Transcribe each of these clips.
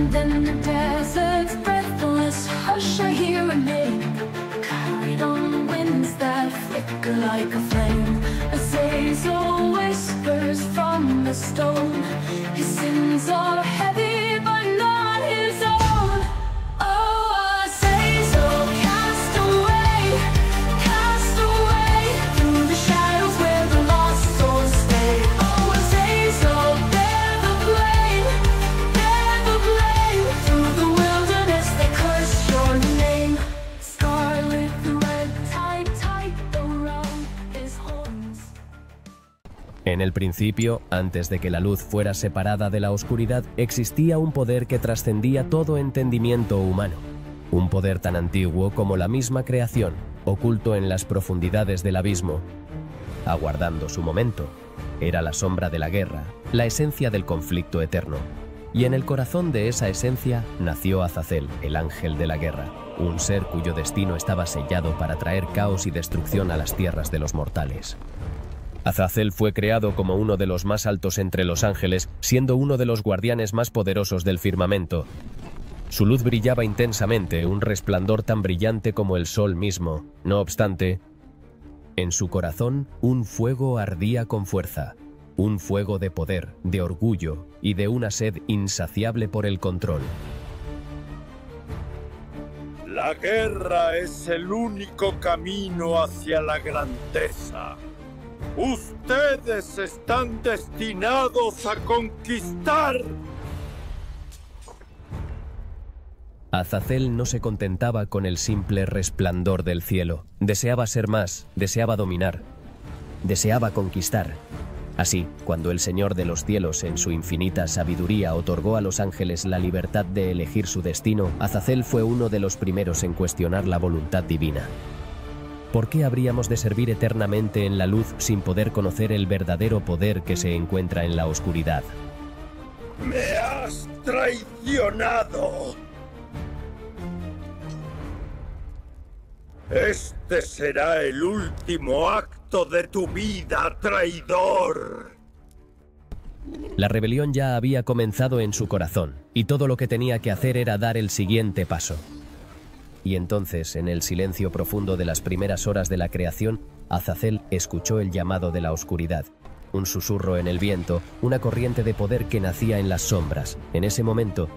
And then the desert's breathless hush, I hear a name, carried on winds that flicker like a flame. Azazel whispers from the stone, his sins are heavy but not his own. Oh, Azazel, cast away through the shadows where the lost souls stay. Oh, Azazel, bear the blame through the wilderness they curse your name. Scarlet thread tied tight around his horns. En el principio, antes de que la luz fuera separada de la oscuridad, existía un poder que trascendía todo entendimiento humano. Un poder tan antiguo como la misma creación, oculto en las profundidades del abismo, aguardando su momento. Era la sombra de la guerra, la esencia del conflicto eterno. Y en el corazón de esa esencia nació Azazel, el ángel de la guerra, un ser cuyo destino estaba sellado para traer caos y destrucción a las tierras de los mortales. Azazel fue creado como uno de los más altos entre los ángeles, siendo uno de los guardianes más poderosos del firmamento. Su luz brillaba intensamente, un resplandor tan brillante como el sol mismo. No obstante, en su corazón un fuego ardía con fuerza, un fuego de poder, de orgullo y de una sed insaciable por el control. La guerra es el único camino hacia la grandeza. Ustedes están destinados a conquistar. Azazel no se contentaba con el simple resplandor del cielo. Deseaba ser más, deseaba dominar, deseaba conquistar. Así, cuando el Señor de los cielos, en su infinita sabiduría, otorgó a los ángeles la libertad de elegir su destino, Azazel fue uno de los primeros en cuestionar la voluntad divina. ¿Por qué habríamos de servir eternamente en la luz sin poder conocer el verdadero poder que se encuentra en la oscuridad? ¡Me has traicionado! Este será el último acto de tu vida, traidor. La rebelión ya había comenzado en su corazón, y todo lo que tenía que hacer era dar el siguiente paso. Y entonces, en el silencio profundo de las primeras horas de la creación, Azazel escuchó el llamado de la oscuridad. Un susurro en el viento, una corriente de poder que nacía en las sombras. En ese momento,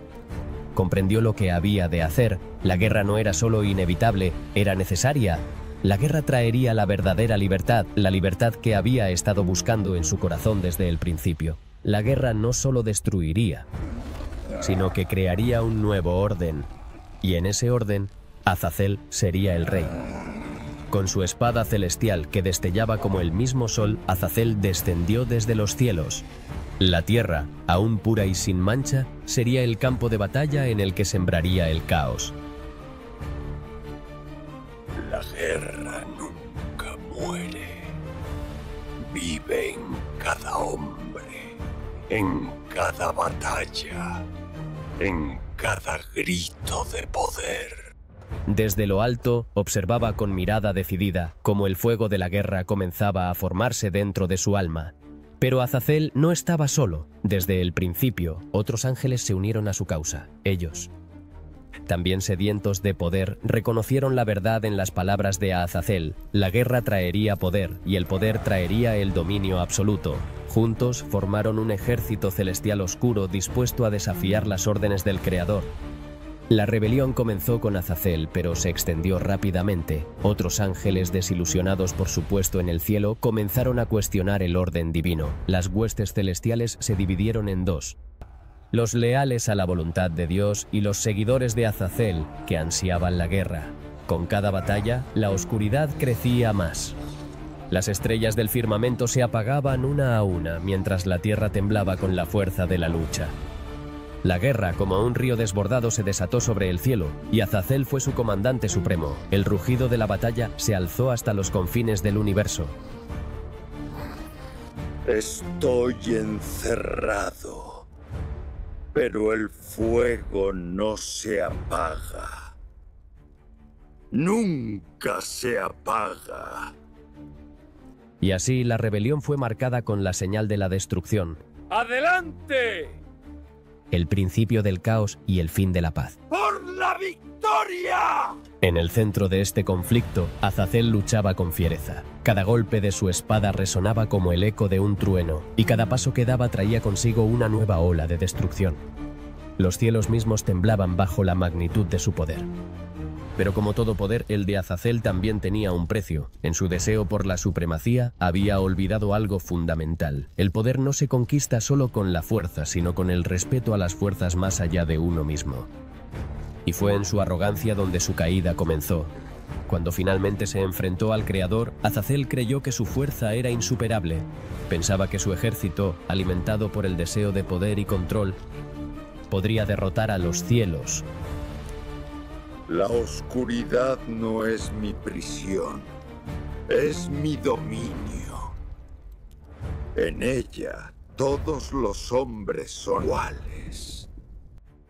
comprendió lo que había de hacer. La guerra no era solo inevitable, era necesaria. La guerra traería la verdadera libertad, la libertad que había estado buscando en su corazón desde el principio. La guerra no solo destruiría, sino que crearía un nuevo orden. Y en ese orden, Azazel sería el rey. Con su espada celestial que destellaba como el mismo sol, Azazel descendió desde los cielos. La tierra, aún pura y sin mancha, sería el campo de batalla en el que sembraría el caos. La guerra nunca muere. Vive en cada hombre, en cada batalla, en cada grito de poder. Desde lo alto, observaba con mirada decidida cómo el fuego de la guerra comenzaba a formarse dentro de su alma. Pero Azazel no estaba solo. Desde el principio, otros ángeles se unieron a su causa. Ellos, también sedientos de poder, reconocieron la verdad en las palabras de Azazel. La guerra traería poder, y el poder traería el dominio absoluto. Juntos formaron un ejército celestial oscuro dispuesto a desafiar las órdenes del Creador. La rebelión comenzó con Azazel, pero se extendió rápidamente. Otros ángeles, desilusionados por su puesto en el cielo, comenzaron a cuestionar el orden divino. Las huestes celestiales se dividieron en dos: los leales a la voluntad de Dios y los seguidores de Azazel, que ansiaban la guerra. Con cada batalla, la oscuridad crecía más. Las estrellas del firmamento se apagaban una a una, mientras la tierra temblaba con la fuerza de la lucha. La guerra, como un río desbordado, se desató sobre el cielo, y Azazel fue su comandante supremo. El rugido de la batalla se alzó hasta los confines del universo. Estoy encerrado, pero el fuego no se apaga. Nunca se apaga. Y así la rebelión fue marcada con la señal de la destrucción. ¡Adelante! el principio del caos y el fin de la paz. ¡Por la victoria! En el centro de este conflicto, Azazel luchaba con fiereza. Cada golpe de su espada resonaba como el eco de un trueno, y cada paso que daba traía consigo una nueva ola de destrucción. Los cielos mismos temblaban bajo la magnitud de su poder. Pero como todo poder, el de Azazel también tenía un precio. En su deseo por la supremacía, había olvidado algo fundamental. El poder no se conquista solo con la fuerza, sino con el respeto a las fuerzas más allá de uno mismo. Y fue en su arrogancia donde su caída comenzó. Cuando finalmente se enfrentó al Creador, Azazel creyó que su fuerza era insuperable. Pensaba que su ejército, alimentado por el deseo de poder y control, podría derrotar a los cielos. La oscuridad no es mi prisión, es mi dominio. En ella, todos los hombres son iguales.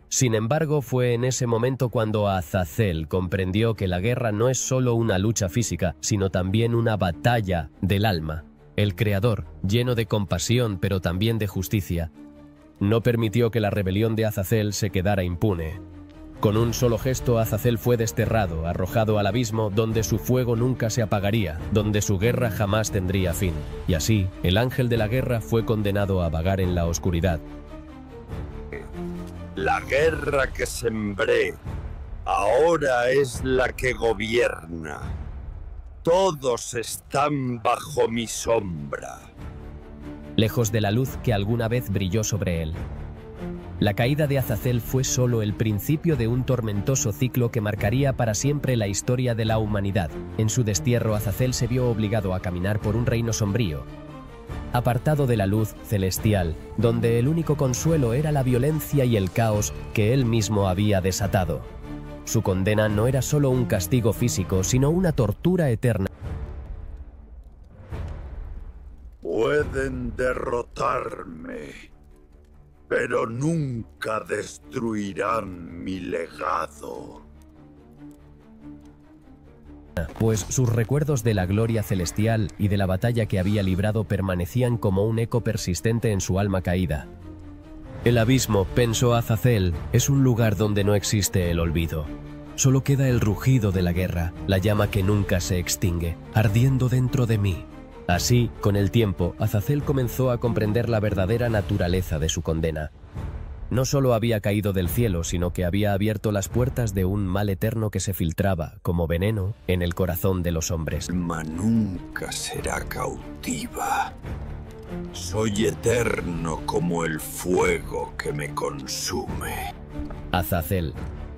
Sin embargo, fue en ese momento cuando Azazel comprendió que la guerra no es solo una lucha física, sino también una batalla del alma. El Creador, lleno de compasión pero también de justicia, no permitió que la rebelión de Azazel se quedara impune. Con un solo gesto, Azazel fue desterrado, arrojado al abismo donde su fuego nunca se apagaría, donde su guerra jamás tendría fin. Y así, el ángel de la guerra fue condenado a vagar en la oscuridad. La guerra que sembré ahora es la que gobierna. Todos están bajo mi sombra. Lejos de la luz que alguna vez brilló sobre él. La caída de Azazel fue solo el principio de un tormentoso ciclo que marcaría para siempre la historia de la humanidad. En su destierro, Azazel se vio obligado a caminar por un reino sombrío, apartado de la luz celestial, donde el único consuelo era la violencia y el caos que él mismo había desatado. Su condena no era solo un castigo físico, sino una tortura eterna. Pueden derrotarme, pero nunca destruirán mi legado. Pues sus recuerdos de la gloria celestial y de la batalla que había librado permanecían como un eco persistente en su alma caída. El abismo, pensó Azazel, es un lugar donde no existe el olvido. Solo queda el rugido de la guerra, la llama que nunca se extingue, ardiendo dentro de mí. Así, con el tiempo, Azazel comenzó a comprender la verdadera naturaleza de su condena. No solo había caído del cielo, sino que había abierto las puertas de un mal eterno que se filtraba, como veneno, en el corazón de los hombres. El alma nunca será cautiva. Soy eterno como el fuego que me consume. Azazel,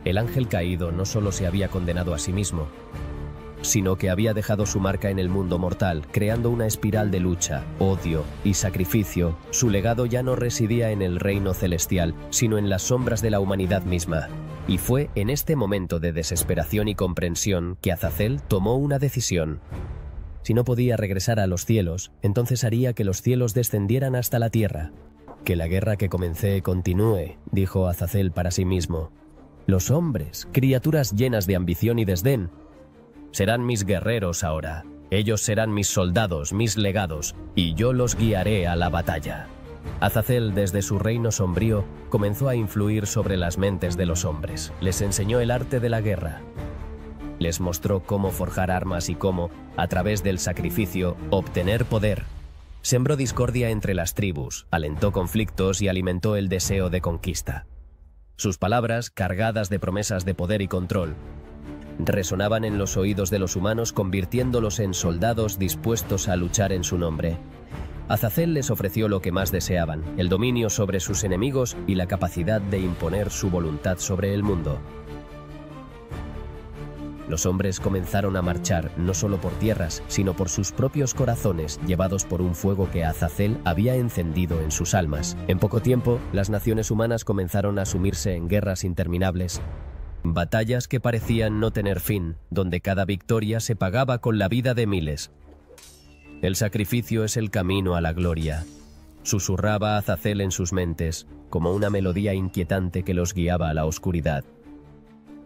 el ángel caído, no solo se había condenado a sí mismo, sino que había dejado su marca en el mundo mortal, creando una espiral de lucha, odio y sacrificio. Su legado ya no residía en el reino celestial, sino en las sombras de la humanidad misma. Y fue en este momento de desesperación y comprensión que Azazel tomó una decisión. Si no podía regresar a los cielos, entonces haría que los cielos descendieran hasta la tierra. Que la guerra que comencé continúe, dijo Azazel para sí mismo. Los hombres, criaturas llenas de ambición y desdén, serán mis guerreros ahora. Ellos serán mis soldados, mis legados, y yo los guiaré a la batalla. Azazel, desde su reino sombrío, comenzó a influir sobre las mentes de los hombres. Les enseñó el arte de la guerra. Les mostró cómo forjar armas y cómo, a través del sacrificio, obtener poder. Sembró discordia entre las tribus, alentó conflictos y alimentó el deseo de conquista. Sus palabras, cargadas de promesas de poder y control, resonaban en los oídos de los humanos, convirtiéndolos en soldados dispuestos a luchar en su nombre. Azazel les ofreció lo que más deseaban, el dominio sobre sus enemigos y la capacidad de imponer su voluntad sobre el mundo. Los hombres comenzaron a marchar no solo por tierras, sino por sus propios corazones, llevados por un fuego que Azazel había encendido en sus almas. En poco tiempo, las naciones humanas comenzaron a sumirse en guerras interminables, batallas que parecían no tener fin, donde cada victoria se pagaba con la vida de miles. El sacrificio es el camino a la gloria, susurraba Azazel en sus mentes, como una melodía inquietante que los guiaba a la oscuridad.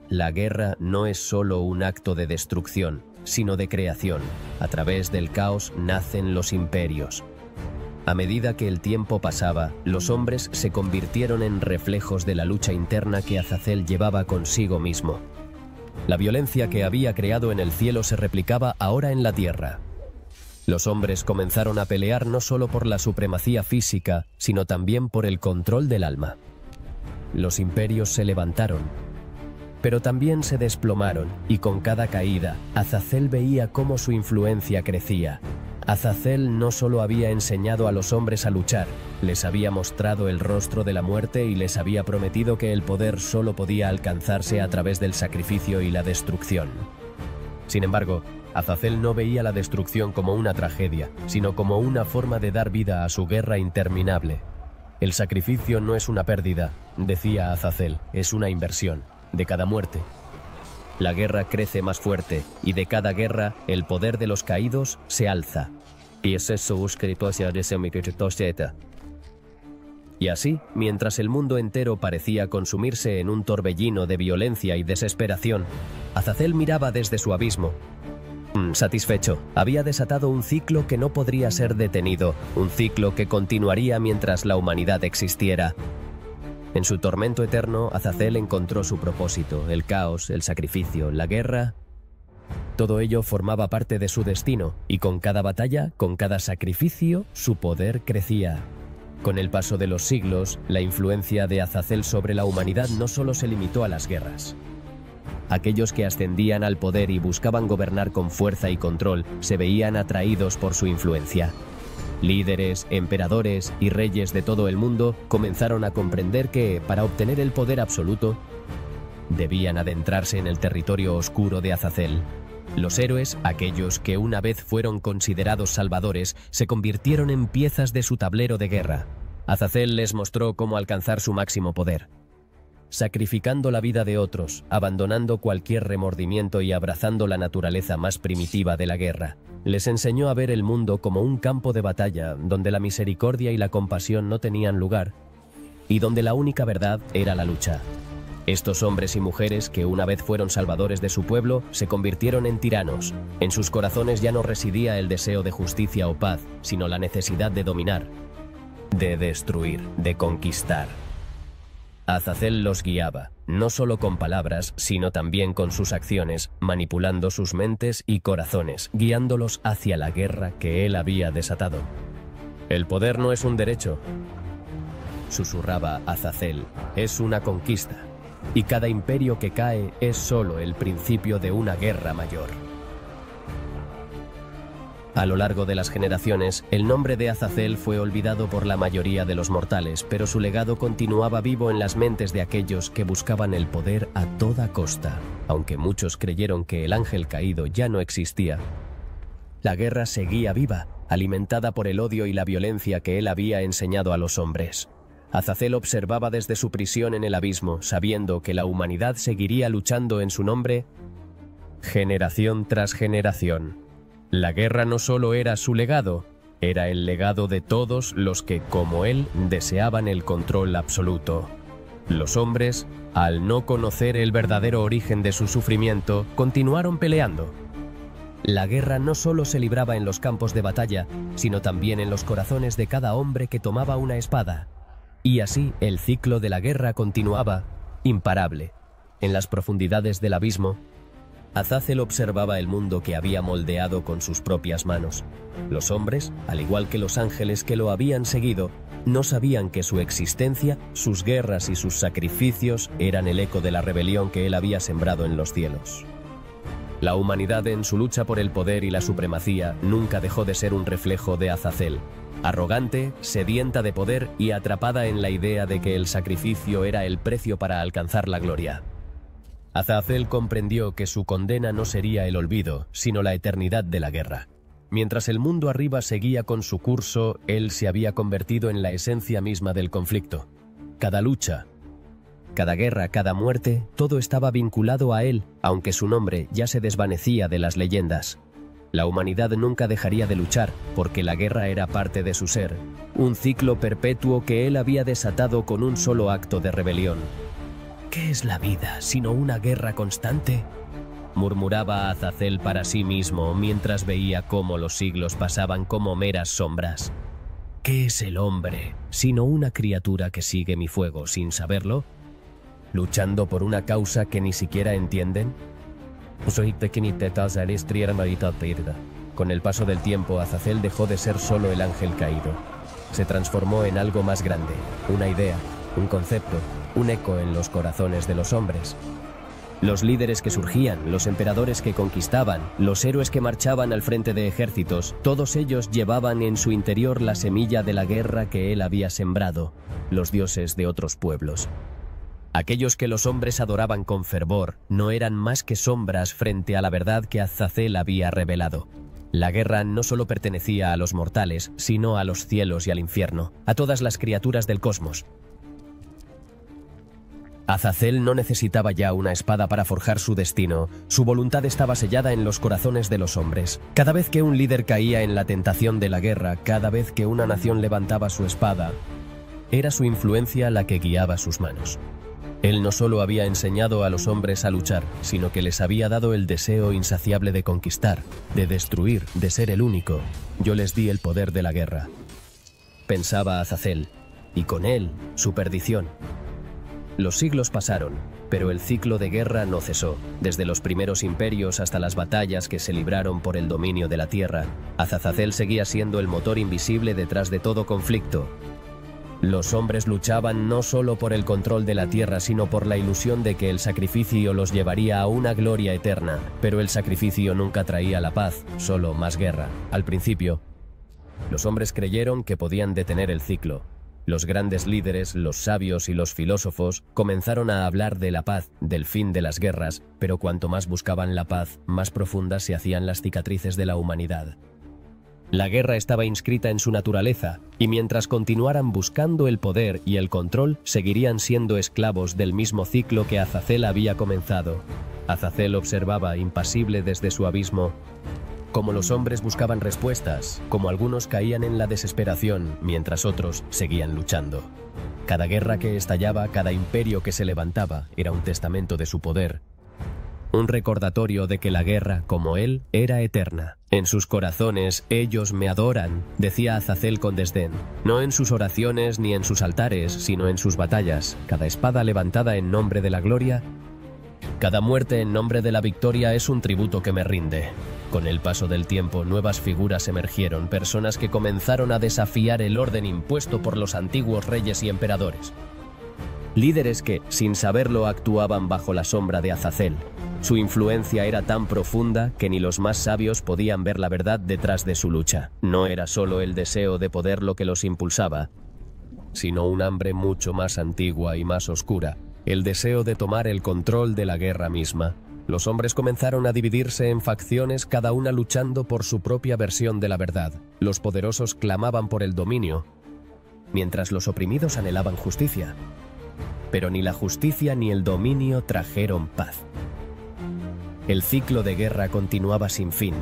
La guerra no es solo un acto de destrucción, sino de creación. A través del caos nacen los imperios. A medida que el tiempo pasaba, los hombres se convirtieron en reflejos de la lucha interna que Azazel llevaba consigo mismo. La violencia que había creado en el cielo se replicaba ahora en la tierra. Los hombres comenzaron a pelear no solo por la supremacía física, sino también por el control del alma. Los imperios se levantaron, pero también se desplomaron, y con cada caída, Azazel veía cómo su influencia crecía. Azazel no solo había enseñado a los hombres a luchar, les había mostrado el rostro de la muerte y les había prometido que el poder solo podía alcanzarse a través del sacrificio y la destrucción. Sin embargo, Azazel no veía la destrucción como una tragedia, sino como una forma de dar vida a su guerra interminable. El sacrificio no es una pérdida, decía Azazel, es una inversión, de cada muerte. La guerra crece más fuerte, y de cada guerra, el poder de los caídos se alza. Y así, mientras el mundo entero parecía consumirse en un torbellino de violencia y desesperación, Azazel miraba desde su abismo. Satisfecho, había desatado un ciclo que no podría ser detenido, un ciclo que continuaría mientras la humanidad existiera. En su tormento eterno, Azazel encontró su propósito, el caos, el sacrificio, la guerra. Todo ello formaba parte de su destino, y con cada batalla, con cada sacrificio, su poder crecía. Con el paso de los siglos, la influencia de Azazel sobre la humanidad no solo se limitó a las guerras. Aquellos que ascendían al poder y buscaban gobernar con fuerza y control se veían atraídos por su influencia. Líderes, emperadores y reyes de todo el mundo comenzaron a comprender que, para obtener el poder absoluto, debían adentrarse en el territorio oscuro de Azazel. Los héroes, aquellos que una vez fueron considerados salvadores, se convirtieron en piezas de su tablero de guerra. Azazel les mostró cómo alcanzar su máximo poder. Sacrificando la vida de otros, abandonando cualquier remordimiento y abrazando la naturaleza más primitiva de la guerra, les enseñó a ver el mundo como un campo de batalla donde la misericordia y la compasión no tenían lugar, y donde la única verdad era la lucha. Estos hombres y mujeres que una vez fueron salvadores de su pueblo se convirtieron en tiranos. En sus corazones ya no residía el deseo de justicia o paz, sino la necesidad de dominar, de destruir, de conquistar. Azazel los guiaba, no solo con palabras, sino también con sus acciones, manipulando sus mentes y corazones, guiándolos hacia la guerra que él había desatado. «El poder no es un derecho», susurraba Azazel, «es una conquista, y cada imperio que cae es solo el principio de una guerra mayor». A lo largo de las generaciones, el nombre de Azazel fue olvidado por la mayoría de los mortales, pero su legado continuaba vivo en las mentes de aquellos que buscaban el poder a toda costa. Aunque muchos creyeron que el ángel caído ya no existía, la guerra seguía viva, alimentada por el odio y la violencia que él había enseñado a los hombres. Azazel observaba desde su prisión en el abismo, sabiendo que la humanidad seguiría luchando en su nombre generación tras generación. La guerra no solo era su legado, era el legado de todos los que, como él, deseaban el control absoluto. Los hombres, al no conocer el verdadero origen de su sufrimiento, continuaron peleando. La guerra no solo se libraba en los campos de batalla, sino también en los corazones de cada hombre que tomaba una espada. Y así el ciclo de la guerra continuaba, imparable. En las profundidades del abismo, Azazel observaba el mundo que había moldeado con sus propias manos. Los hombres, al igual que los ángeles que lo habían seguido, no sabían que su existencia, sus guerras y sus sacrificios eran el eco de la rebelión que él había sembrado en los cielos. La humanidad en su lucha por el poder y la supremacía nunca dejó de ser un reflejo de Azazel, arrogante, sedienta de poder y atrapada en la idea de que el sacrificio era el precio para alcanzar la gloria. Azazel comprendió que su condena no sería el olvido, sino la eternidad de la guerra. Mientras el mundo arriba seguía con su curso, él se había convertido en la esencia misma del conflicto. Cada lucha, cada guerra, cada muerte, todo estaba vinculado a él, aunque su nombre ya se desvanecía de las leyendas. La humanidad nunca dejaría de luchar, porque la guerra era parte de su ser, un ciclo perpetuo que él había desatado con un solo acto de rebelión. ¿Qué es la vida sino una guerra constante?, murmuraba Azazel para sí mismo mientras veía cómo los siglos pasaban como meras sombras. ¿Qué es el hombre, sino una criatura que sigue mi fuego sin saberlo? ¿Luchando por una causa que ni siquiera entienden? Con el paso del tiempo, Azazel dejó de ser solo el ángel caído. Se transformó en algo más grande, una idea, un concepto, un eco en los corazones de los hombres. Los líderes que surgían, los emperadores que conquistaban, los héroes que marchaban al frente de ejércitos, todos ellos llevaban en su interior la semilla de la guerra que él había sembrado, los dioses de otros pueblos. Aquellos que los hombres adoraban con fervor no eran más que sombras frente a la verdad que Azazel había revelado. La guerra no solo pertenecía a los mortales, sino a los cielos y al infierno, a todas las criaturas del cosmos. Azazel no necesitaba ya una espada para forjar su destino. Su voluntad estaba sellada en los corazones de los hombres. Cada vez que un líder caía en la tentación de la guerra, cada vez que una nación levantaba su espada, era su influencia la que guiaba sus manos. Él no solo había enseñado a los hombres a luchar, sino que les había dado el deseo insaciable de conquistar, de destruir, de ser el único. Yo les di el poder de la guerra. Pensaba Azazel, y con él, su perdición. Los siglos pasaron, pero el ciclo de guerra no cesó. Desde los primeros imperios hasta las batallas que se libraron por el dominio de la tierra, Azazel seguía siendo el motor invisible detrás de todo conflicto. Los hombres luchaban no solo por el control de la tierra, sino por la ilusión de que el sacrificio los llevaría a una gloria eterna. Pero el sacrificio nunca traía la paz, solo más guerra. Al principio, los hombres creyeron que podían detener el ciclo. Los grandes líderes, los sabios y los filósofos comenzaron a hablar de la paz, del fin de las guerras, pero cuanto más buscaban la paz, más profundas se hacían las cicatrices de la humanidad. La guerra estaba inscrita en su naturaleza, y mientras continuaran buscando el poder y el control, seguirían siendo esclavos del mismo ciclo que Azazel había comenzado. Azazel observaba, impasible desde su abismo, cómo los hombres buscaban respuestas, cómo algunos caían en la desesperación, mientras otros seguían luchando. Cada guerra que estallaba, cada imperio que se levantaba, era un testamento de su poder. Un recordatorio de que la guerra, como él, era eterna. En sus corazones, ellos me adoran, decía Azazel con desdén. No en sus oraciones ni en sus altares, sino en sus batallas. Cada espada levantada en nombre de la gloria, cada muerte en nombre de la victoria es un tributo que me rinde. Con el paso del tiempo, nuevas figuras emergieron, personas que comenzaron a desafiar el orden impuesto por los antiguos reyes y emperadores. Líderes que, sin saberlo, actuaban bajo la sombra de Azazel. Su influencia era tan profunda que ni los más sabios podían ver la verdad detrás de su lucha. No era solo el deseo de poder lo que los impulsaba, sino un hambre mucho más antigua y más oscura, el deseo de tomar el control de la guerra misma. Los hombres comenzaron a dividirse en facciones, cada una luchando por su propia versión de la verdad. Los poderosos clamaban por el dominio, mientras los oprimidos anhelaban justicia. Pero ni la justicia ni el dominio trajeron paz. El ciclo de guerra continuaba sin fin,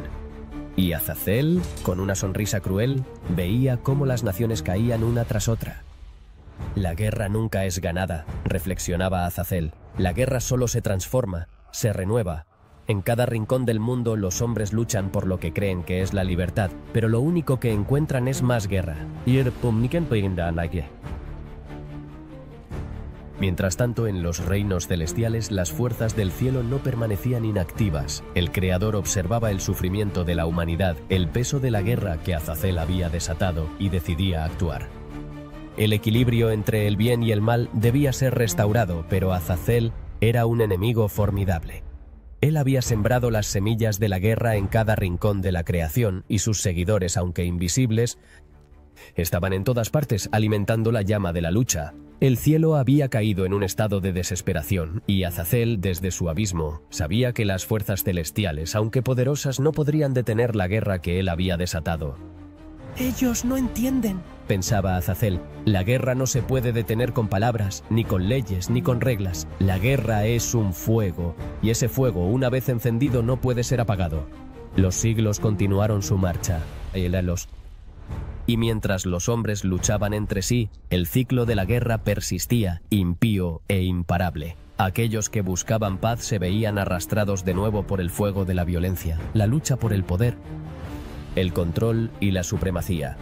y Azazel, con una sonrisa cruel, veía cómo las naciones caían una tras otra. La guerra nunca es ganada, reflexionaba Azazel. La guerra solo se transforma, se renueva. En cada rincón del mundo los hombres luchan por lo que creen que es la libertad, pero lo único que encuentran es más guerra. Mientras tanto, en los reinos celestiales, las fuerzas del cielo no permanecían inactivas. El Creador observaba el sufrimiento de la humanidad, el peso de la guerra que Azazel había desatado, y decidía actuar. El equilibrio entre el bien y el mal debía ser restaurado, pero Azazel era un enemigo formidable. Él había sembrado las semillas de la guerra en cada rincón de la creación, y sus seguidores, aunque invisibles, estaban en todas partes alimentando la llama de la lucha. El cielo había caído en un estado de desesperación, y Azazel, desde su abismo, sabía que las fuerzas celestiales, aunque poderosas, no podrían detener la guerra que él había desatado. «Ellos no entienden», pensaba Azazel. «La guerra no se puede detener con palabras, ni con leyes, ni con reglas. La guerra es un fuego, y ese fuego, una vez encendido, no puede ser apagado». Los siglos continuaron su marcha. Y mientras los hombres luchaban entre sí, el ciclo de la guerra persistía, impío e imparable. Aquellos que buscaban paz se veían arrastrados de nuevo por el fuego de la violencia, la lucha por el poder, el control y la supremacía.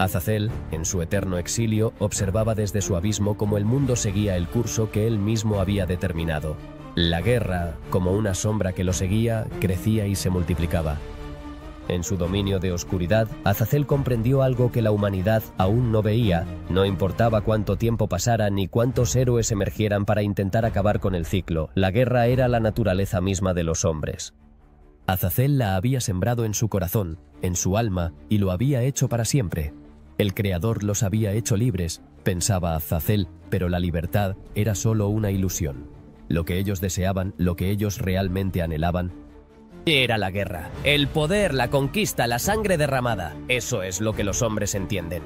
Azazel, en su eterno exilio, observaba desde su abismo cómo el mundo seguía el curso que él mismo había determinado. La guerra, como una sombra que lo seguía, crecía y se multiplicaba. En su dominio de oscuridad, Azazel comprendió algo que la humanidad aún no veía. No importaba cuánto tiempo pasara ni cuántos héroes emergieran para intentar acabar con el ciclo. La guerra era la naturaleza misma de los hombres. Azazel la había sembrado en su corazón, en su alma, y lo había hecho para siempre. El Creador los había hecho libres, pensaba Azazel, pero la libertad era solo una ilusión. Lo que ellos deseaban, lo que ellos realmente anhelaban, era la guerra, el poder, la conquista, la sangre derramada. Eso es lo que los hombres entienden.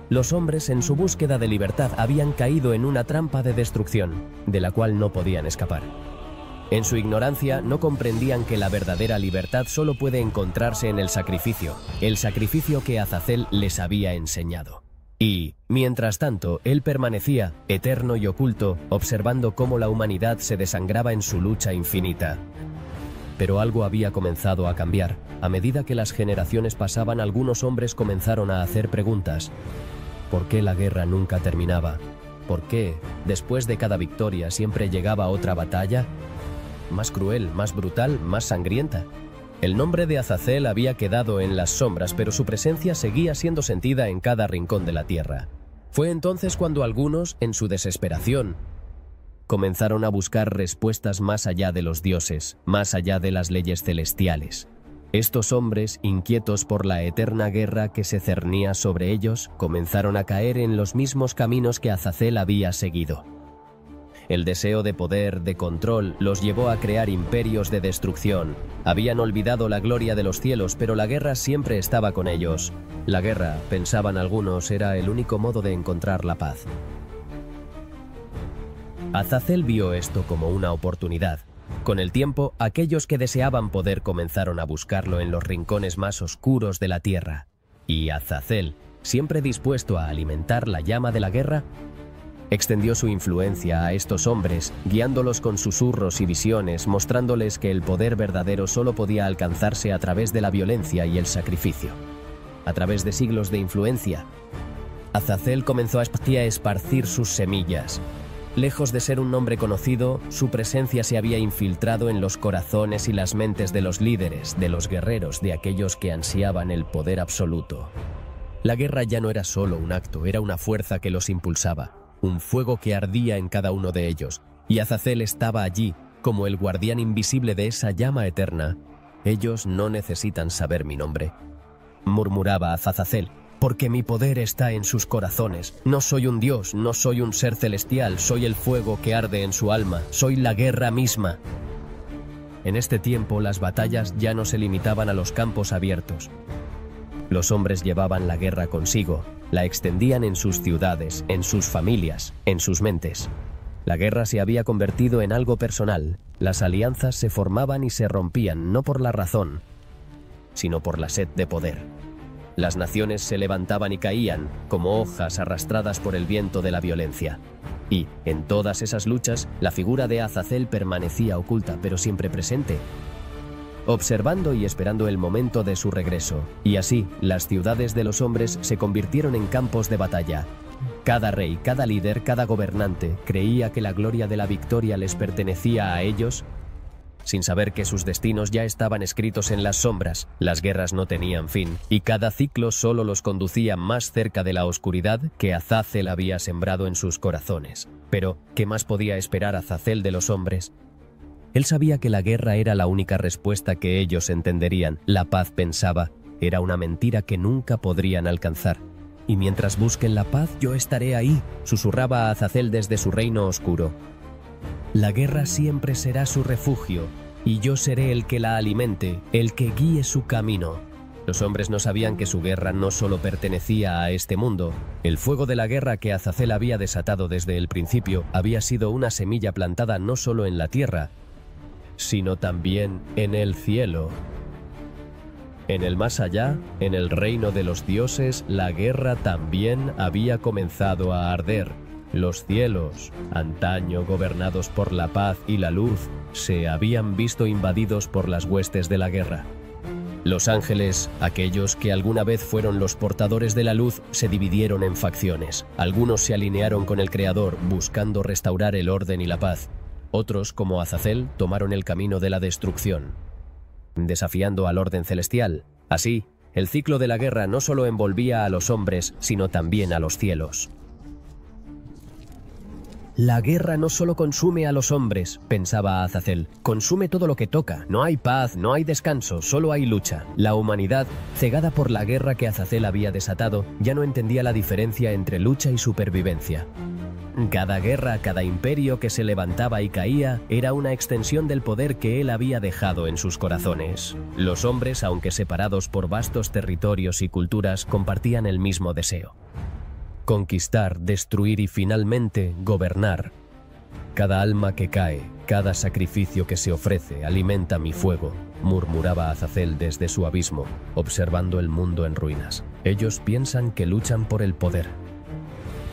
Los hombres, en su búsqueda de libertad, habían caído en una trampa de destrucción, de la cual no podían escapar. En su ignorancia, no comprendían que la verdadera libertad solo puede encontrarse en el sacrificio que Azazel les había enseñado. Y, mientras tanto, él permanecía, eterno y oculto, observando cómo la humanidad se desangraba en su lucha infinita. Pero algo había comenzado a cambiar. A medida que las generaciones pasaban, algunos hombres comenzaron a hacer preguntas. ¿Por qué la guerra nunca terminaba? ¿Por qué, después de cada victoria, siempre llegaba otra batalla? Más cruel, más brutal, más sangrienta. El nombre de Azazel había quedado en las sombras, pero su presencia seguía siendo sentida en cada rincón de la tierra. Fue entonces cuando algunos, en su desesperación, comenzaron a buscar respuestas más allá de los dioses, más allá de las leyes celestiales. Estos hombres, inquietos por la eterna guerra que se cernía sobre ellos, comenzaron a caer en los mismos caminos que Azazel había seguido. El deseo de poder, de control, los llevó a crear imperios de destrucción. Habían olvidado la gloria de los cielos, pero la guerra siempre estaba con ellos. La guerra, pensaban algunos, era el único modo de encontrar la paz. Azazel vio esto como una oportunidad. Con el tiempo, aquellos que deseaban poder comenzaron a buscarlo en los rincones más oscuros de la tierra. Y Azazel, siempre dispuesto a alimentar la llama de la guerra, extendió su influencia a estos hombres, guiándolos con susurros y visiones, mostrándoles que el poder verdadero solo podía alcanzarse a través de la violencia y el sacrificio. A través de siglos de influencia, Azazel comenzó a esparcir sus semillas. Lejos de ser un nombre conocido, su presencia se había infiltrado en los corazones y las mentes de los líderes, de los guerreros, de aquellos que ansiaban el poder absoluto. La guerra ya no era solo un acto, era una fuerza que los impulsaba, un fuego que ardía en cada uno de ellos, y Azazel estaba allí, como el guardián invisible de esa llama eterna. Ellos no necesitan saber mi nombre, murmuraba Azazel, porque mi poder está en sus corazones. No soy un dios, no soy un ser celestial, soy el fuego que arde en su alma, soy la guerra misma. En este tiempo las batallas ya no se limitaban a los campos abiertos. Los hombres llevaban la guerra consigo, la extendían en sus ciudades, en sus familias, en sus mentes. La guerra se había convertido en algo personal. Las alianzas se formaban y se rompían no por la razón, sino por la sed de poder. Las naciones se levantaban y caían, como hojas arrastradas por el viento de la violencia. Y, en todas esas luchas, la figura de Azazel permanecía oculta, pero siempre presente, observando y esperando el momento de su regreso. Y así, las ciudades de los hombres se convirtieron en campos de batalla. Cada rey, cada líder, cada gobernante creía que la gloria de la victoria les pertenecía a ellos, sin saber que sus destinos ya estaban escritos en las sombras. Las guerras no tenían fin, y cada ciclo solo los conducía más cerca de la oscuridad que Azazel había sembrado en sus corazones. Pero, ¿qué más podía esperar Azazel de los hombres? Él sabía que la guerra era la única respuesta que ellos entenderían. La paz, pensaba, era una mentira que nunca podrían alcanzar. Y mientras busquen la paz, yo estaré ahí, susurraba Azazel desde su reino oscuro. La guerra siempre será su refugio, y yo seré el que la alimente, el que guíe su camino. Los hombres no sabían que su guerra no solo pertenecía a este mundo. El fuego de la guerra que Azazel había desatado desde el principio había sido una semilla plantada no solo en la tierra, sino también en el cielo. En el más allá, en el reino de los dioses, la guerra también había comenzado a arder. Los cielos, antaño gobernados por la paz y la luz, se habían visto invadidos por las huestes de la guerra. Los ángeles, aquellos que alguna vez fueron los portadores de la luz, se dividieron en facciones. Algunos se alinearon con el Creador, buscando restaurar el orden y la paz. Otros, como Azazel, tomaron el camino de la destrucción, desafiando al orden celestial. Así, el ciclo de la guerra no solo envolvía a los hombres, sino también a los cielos. La guerra no solo consume a los hombres, pensaba Azazel, consume todo lo que toca. No hay paz, no hay descanso, solo hay lucha. La humanidad, cegada por la guerra que Azazel había desatado, ya no entendía la diferencia entre lucha y supervivencia. Cada guerra, cada imperio que se levantaba y caía, era una extensión del poder que él había dejado en sus corazones. Los hombres, aunque separados por vastos territorios y culturas, compartían el mismo deseo: conquistar, destruir y finalmente gobernar. Cada alma que cae, cada sacrificio que se ofrece alimenta mi fuego, murmuraba Azazel desde su abismo, observando el mundo en ruinas. Ellos piensan que luchan por el poder,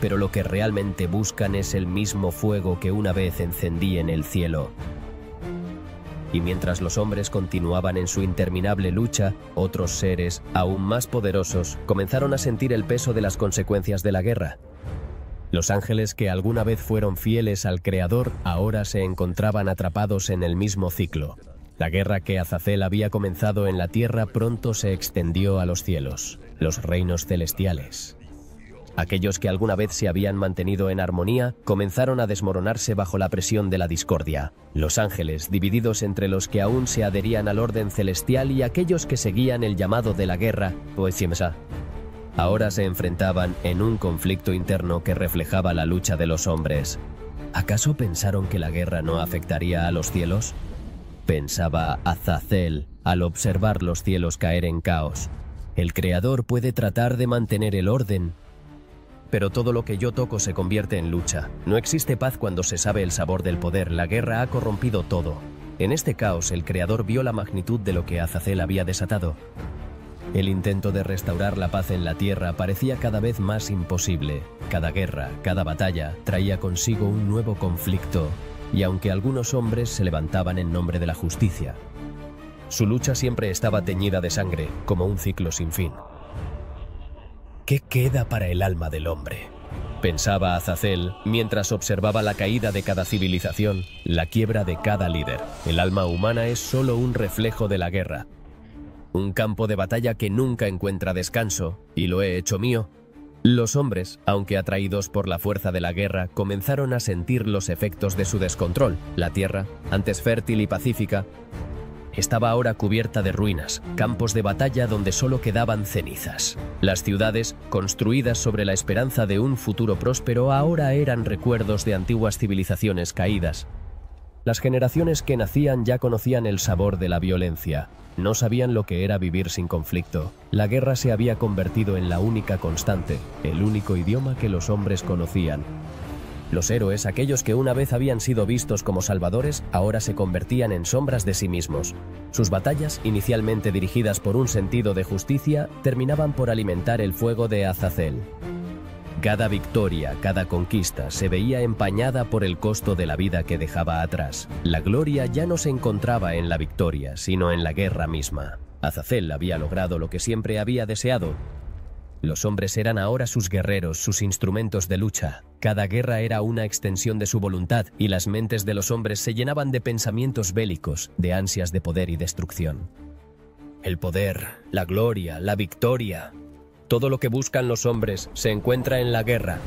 pero lo que realmente buscan es el mismo fuego que una vez encendí en el cielo. Y mientras los hombres continuaban en su interminable lucha, otros seres, aún más poderosos, comenzaron a sentir el peso de las consecuencias de la guerra. Los ángeles que alguna vez fueron fieles al Creador, ahora se encontraban atrapados en el mismo ciclo. La guerra que Azazel había comenzado en la tierra pronto se extendió a los cielos, los reinos celestiales. Aquellos que alguna vez se habían mantenido en armonía comenzaron a desmoronarse bajo la presión de la discordia. Los ángeles, divididos entre los que aún se adherían al orden celestial y aquellos que seguían el llamado de la guerra, ahora se enfrentaban en un conflicto interno que reflejaba la lucha de los hombres. ¿Acaso pensaron que la guerra no afectaría a los cielos? Pensaba Azazel al observar los cielos caer en caos. El Creador puede tratar de mantener el orden, pero todo lo que yo toco se convierte en lucha. No existe paz cuando se sabe el sabor del poder. La guerra ha corrompido todo. En este caos, el Creador vio la magnitud de lo que Azazel había desatado. El intento de restaurar la paz en la tierra parecía cada vez más imposible. Cada guerra, cada batalla, traía consigo un nuevo conflicto, y aunque algunos hombres se levantaban en nombre de la justicia, su lucha siempre estaba teñida de sangre, como un ciclo sin fin. ¿Qué queda para el alma del hombre?, pensaba Azazel mientras observaba la caída de cada civilización, la quiebra de cada líder. El alma humana es solo un reflejo de la guerra, un campo de batalla que nunca encuentra descanso, y lo he hecho mío. Los hombres, aunque atraídos por la fuerza de la guerra, comenzaron a sentir los efectos de su descontrol. La tierra, antes fértil y pacífica, estaba ahora cubierta de ruinas, campos de batalla donde solo quedaban cenizas. Las ciudades, construidas sobre la esperanza de un futuro próspero, ahora eran recuerdos de antiguas civilizaciones caídas. Las generaciones que nacían ya conocían el sabor de la violencia. No sabían lo que era vivir sin conflicto. La guerra se había convertido en la única constante, el único idioma que los hombres conocían. Los héroes, aquellos que una vez habían sido vistos como salvadores, ahora se convertían en sombras de sí mismos. Sus batallas, inicialmente dirigidas por un sentido de justicia, terminaban por alimentar el fuego de Azazel. Cada victoria, cada conquista, se veía empañada por el costo de la vida que dejaba atrás. La gloria ya no se encontraba en la victoria, sino en la guerra misma. Azazel había logrado lo que siempre había deseado. Los hombres eran ahora sus guerreros, sus instrumentos de lucha. Cada guerra era una extensión de su voluntad, y las mentes de los hombres se llenaban de pensamientos bélicos, de ansias de poder y destrucción. El poder, la gloria, la victoria. Todo lo que buscan los hombres se encuentra en la guerra,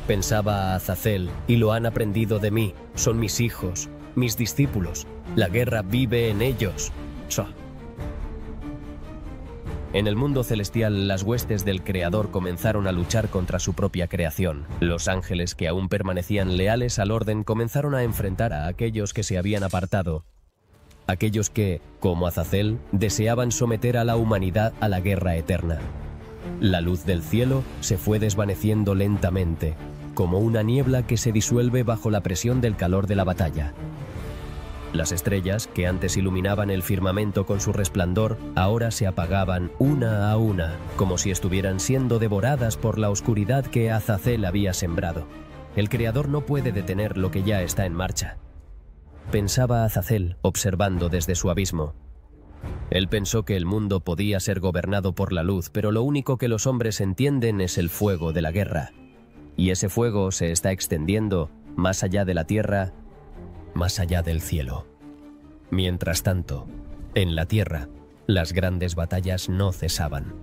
pensaba Azazel, y lo han aprendido de mí. Son mis hijos, mis discípulos. La guerra vive en ellos. En el mundo celestial, las huestes del Creador comenzaron a luchar contra su propia creación. Los ángeles que aún permanecían leales al orden comenzaron a enfrentar a aquellos que se habían apartado. Aquellos que, como Azazel, deseaban someter a la humanidad a la guerra eterna. La luz del cielo se fue desvaneciendo lentamente, como una niebla que se disuelve bajo la presión del calor de la batalla. Las estrellas, que antes iluminaban el firmamento con su resplandor, ahora se apagaban una a una, como si estuvieran siendo devoradas por la oscuridad que Azazel había sembrado. El Creador no puede detener lo que ya está en marcha, pensaba Azazel, observando desde su abismo. Él pensó que el mundo podía ser gobernado por la luz, pero lo único que los hombres entienden es el fuego de la guerra. Y ese fuego se está extendiendo más allá de la tierra, más allá del cielo. Mientras tanto, en la tierra, las grandes batallas no cesaban.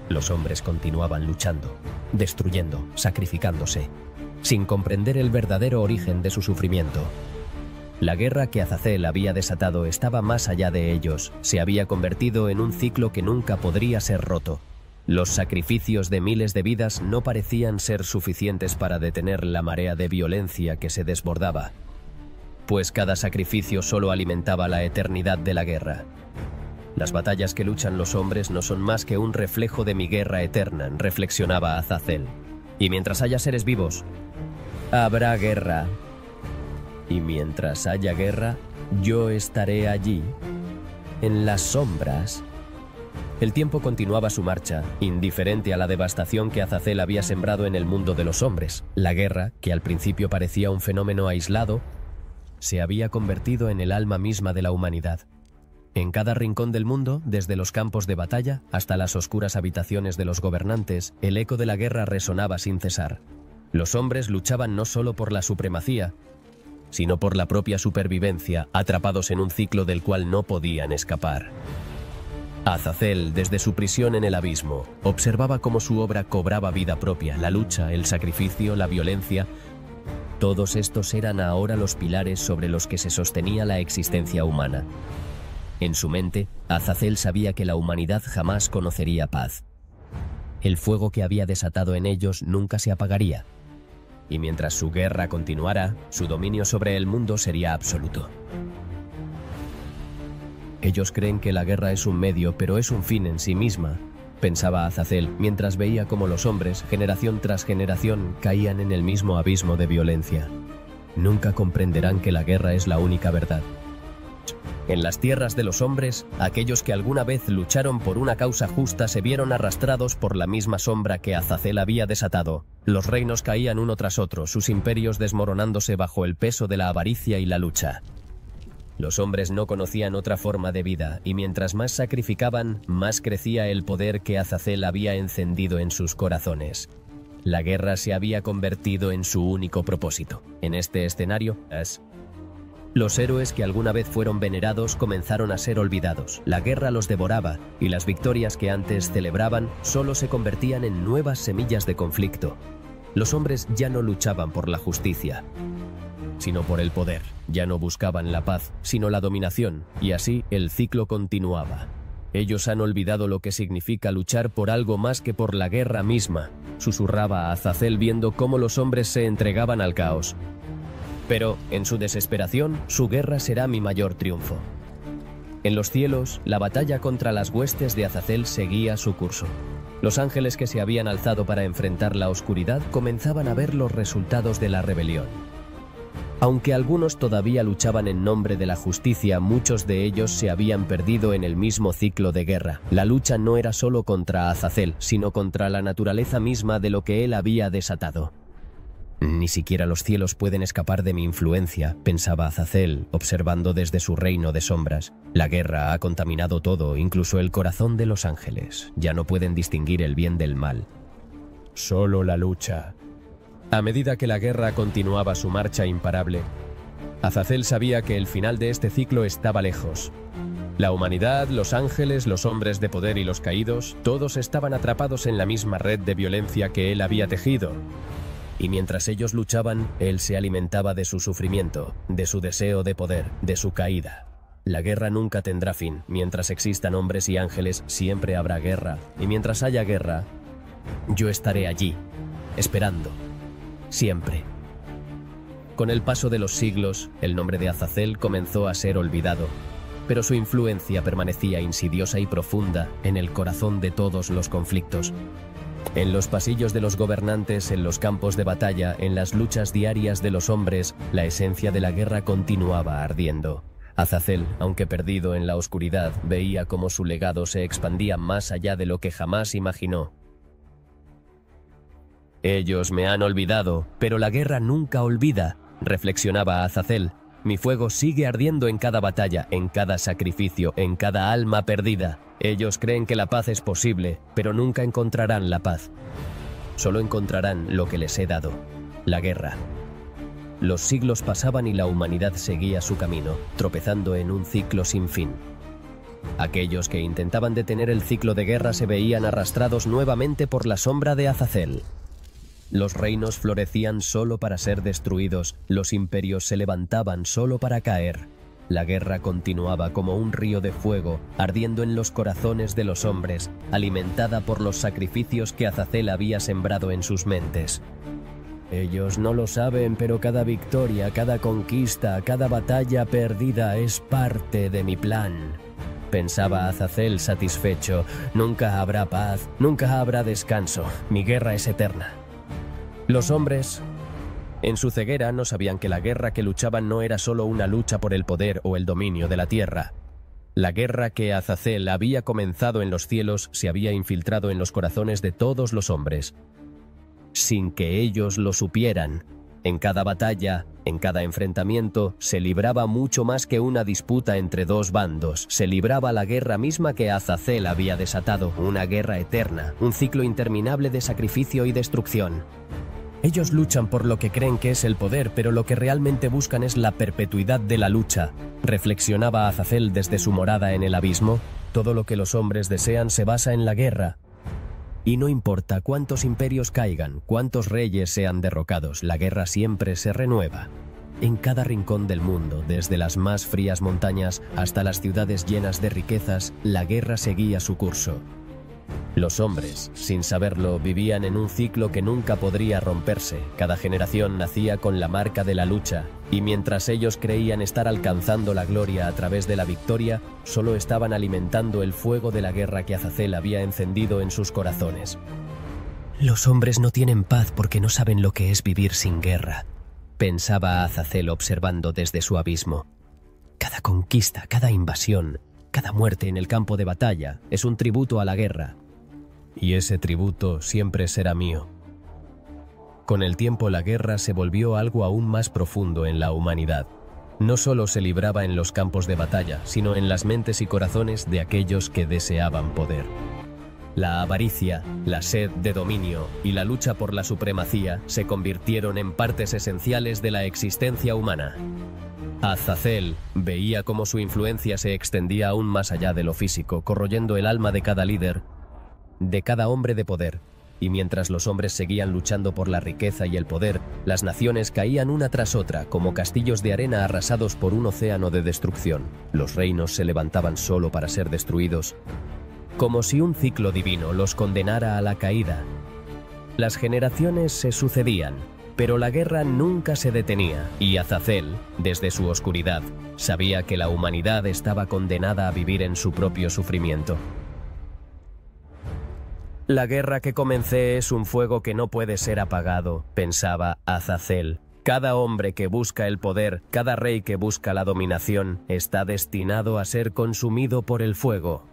Los hombres continuaban luchando, destruyendo, sacrificándose, sin comprender el verdadero origen de su sufrimiento. La guerra que Azazel había desatado estaba más allá de ellos, se había convertido en un ciclo que nunca podría ser roto. Los sacrificios de miles de vidas no parecían ser suficientes para detener la marea de violencia que se desbordaba, pues cada sacrificio solo alimentaba la eternidad de la guerra. Las batallas que luchan los hombres no son más que un reflejo de mi guerra eterna, reflexionaba Azazel. Y mientras haya seres vivos, habrá guerra. Y mientras haya guerra, yo estaré allí, en las sombras. El tiempo continuaba su marcha, indiferente a la devastación que Azazel había sembrado en el mundo de los hombres. La guerra, que al principio parecía un fenómeno aislado, se había convertido en el alma misma de la humanidad. En cada rincón del mundo, desde los campos de batalla hasta las oscuras habitaciones de los gobernantes, el eco de la guerra resonaba sin cesar. Los hombres luchaban no solo por la supremacía, sino por la propia supervivencia, atrapados en un ciclo del cual no podían escapar. Azazel, desde su prisión en el abismo, observaba cómo su obra cobraba vida propia. La lucha, el sacrificio, la violencia, todos estos eran ahora los pilares sobre los que se sostenía la existencia humana. En su mente, Azazel sabía que la humanidad jamás conocería paz. El fuego que había desatado en ellos nunca se apagaría. Y mientras su guerra continuara, su dominio sobre el mundo sería absoluto. Ellos creen que la guerra es un medio, pero es un fin en sí misma, pensaba Azazel, mientras veía cómo los hombres, generación tras generación, caían en el mismo abismo de violencia. Nunca comprenderán que la guerra es la única verdad. En las tierras de los hombres, aquellos que alguna vez lucharon por una causa justa se vieron arrastrados por la misma sombra que Azazel había desatado. Los reinos caían uno tras otro, sus imperios desmoronándose bajo el peso de la avaricia y la lucha. Los hombres no conocían otra forma de vida, y mientras más sacrificaban, más crecía el poder que Azazel había encendido en sus corazones. La guerra se había convertido en su único propósito. En este escenario, los héroes que alguna vez fueron venerados comenzaron a ser olvidados. La guerra los devoraba, y las victorias que antes celebraban solo se convertían en nuevas semillas de conflicto. Los hombres ya no luchaban por la justicia, sino por el poder. Ya no buscaban la paz, sino la dominación, y así el ciclo continuaba. Ellos han olvidado lo que significa luchar por algo más que por la guerra misma, susurraba a Azazel viendo cómo los hombres se entregaban al caos. Pero, en su desesperación, su guerra será mi mayor triunfo. En los cielos, la batalla contra las huestes de Azazel seguía su curso. Los ángeles que se habían alzado para enfrentar la oscuridad comenzaban a ver los resultados de la rebelión. Aunque algunos todavía luchaban en nombre de la justicia, muchos de ellos se habían perdido en el mismo ciclo de guerra. La lucha no era solo contra Azazel, sino contra la naturaleza misma de lo que él había desatado. Ni siquiera los cielos pueden escapar de mi influencia, pensaba Azazel, observando desde su reino de sombras. La guerra ha contaminado todo, incluso el corazón de los ángeles. Ya no pueden distinguir el bien del mal. Solo la lucha. A medida que la guerra continuaba su marcha imparable, Azazel sabía que el final de este ciclo estaba lejos. La humanidad, los ángeles, los hombres de poder y los caídos, todos estaban atrapados en la misma red de violencia que él había tejido. Y mientras ellos luchaban, él se alimentaba de su sufrimiento, de su deseo de poder, de su caída. La guerra nunca tendrá fin. Mientras existan hombres y ángeles, siempre habrá guerra. Y mientras haya guerra, yo estaré allí, esperando. Siempre. Con el paso de los siglos, el nombre de Azazel comenzó a ser olvidado, pero su influencia permanecía insidiosa y profunda en el corazón de todos los conflictos. En los pasillos de los gobernantes, en los campos de batalla, en las luchas diarias de los hombres, la esencia de la guerra continuaba ardiendo. Azazel, aunque perdido en la oscuridad, veía cómo su legado se expandía más allá de lo que jamás imaginó. Ellos me han olvidado, pero la guerra nunca olvida, reflexionaba Azazel. Mi fuego sigue ardiendo en cada batalla, en cada sacrificio, en cada alma perdida. Ellos creen que la paz es posible, pero nunca encontrarán la paz. Solo encontrarán lo que les he dado, la guerra. Los siglos pasaban y la humanidad seguía su camino, tropezando en un ciclo sin fin. Aquellos que intentaban detener el ciclo de guerra se veían arrastrados nuevamente por la sombra de Azazel. Los reinos florecían solo para ser destruidos, los imperios se levantaban solo para caer. La guerra continuaba como un río de fuego, ardiendo en los corazones de los hombres, alimentada por los sacrificios que Azazel había sembrado en sus mentes. Ellos no lo saben, pero cada victoria, cada conquista, cada batalla perdida es parte de mi plan. Pensaba Azazel satisfecho. Nunca habrá paz, nunca habrá descanso. Mi guerra es eterna. Los hombres, en su ceguera, no sabían que la guerra que luchaban no era solo una lucha por el poder o el dominio de la tierra. La guerra que Azazel había comenzado en los cielos se había infiltrado en los corazones de todos los hombres, sin que ellos lo supieran. En cada batalla, en cada enfrentamiento, se libraba mucho más que una disputa entre dos bandos. Se libraba la guerra misma que Azazel había desatado, una guerra eterna, un ciclo interminable de sacrificio y destrucción. Ellos luchan por lo que creen que es el poder, pero lo que realmente buscan es la perpetuidad de la lucha. Reflexionaba Azazel desde su morada en el abismo. Todo lo que los hombres desean se basa en la guerra. Y no importa cuántos imperios caigan, cuántos reyes sean derrocados, la guerra siempre se renueva. En cada rincón del mundo, desde las más frías montañas hasta las ciudades llenas de riquezas, la guerra seguía su curso. Los hombres, sin saberlo, vivían en un ciclo que nunca podría romperse. Cada generación nacía con la marca de la lucha, y mientras ellos creían estar alcanzando la gloria a través de la victoria, solo estaban alimentando el fuego de la guerra que Azazel había encendido en sus corazones. Los hombres no tienen paz porque no saben lo que es vivir sin guerra, pensaba Azazel observando desde su abismo. Cada conquista, cada invasión, cada muerte en el campo de batalla es un tributo a la guerra. Y ese tributo siempre será mío. Con el tiempo la guerra se volvió algo aún más profundo en la humanidad. No solo se libraba en los campos de batalla, sino en las mentes y corazones de aquellos que deseaban poder. La avaricia, la sed de dominio y la lucha por la supremacía se convirtieron en partes esenciales de la existencia humana. Azazel veía cómo su influencia se extendía aún más allá de lo físico, corroyendo el alma de cada líder, de cada hombre de poder, y mientras los hombres seguían luchando por la riqueza y el poder, las naciones caían una tras otra como castillos de arena arrasados por un océano de destrucción. Los reinos se levantaban solo para ser destruidos, como si un ciclo divino los condenara a la caída. Las generaciones se sucedían, pero la guerra nunca se detenía, y Azazel, desde su oscuridad, sabía que la humanidad estaba condenada a vivir en su propio sufrimiento. La guerra que comencé es un fuego que no puede ser apagado, pensaba Azazel. Cada hombre que busca el poder, cada rey que busca la dominación, está destinado a ser consumido por el fuego.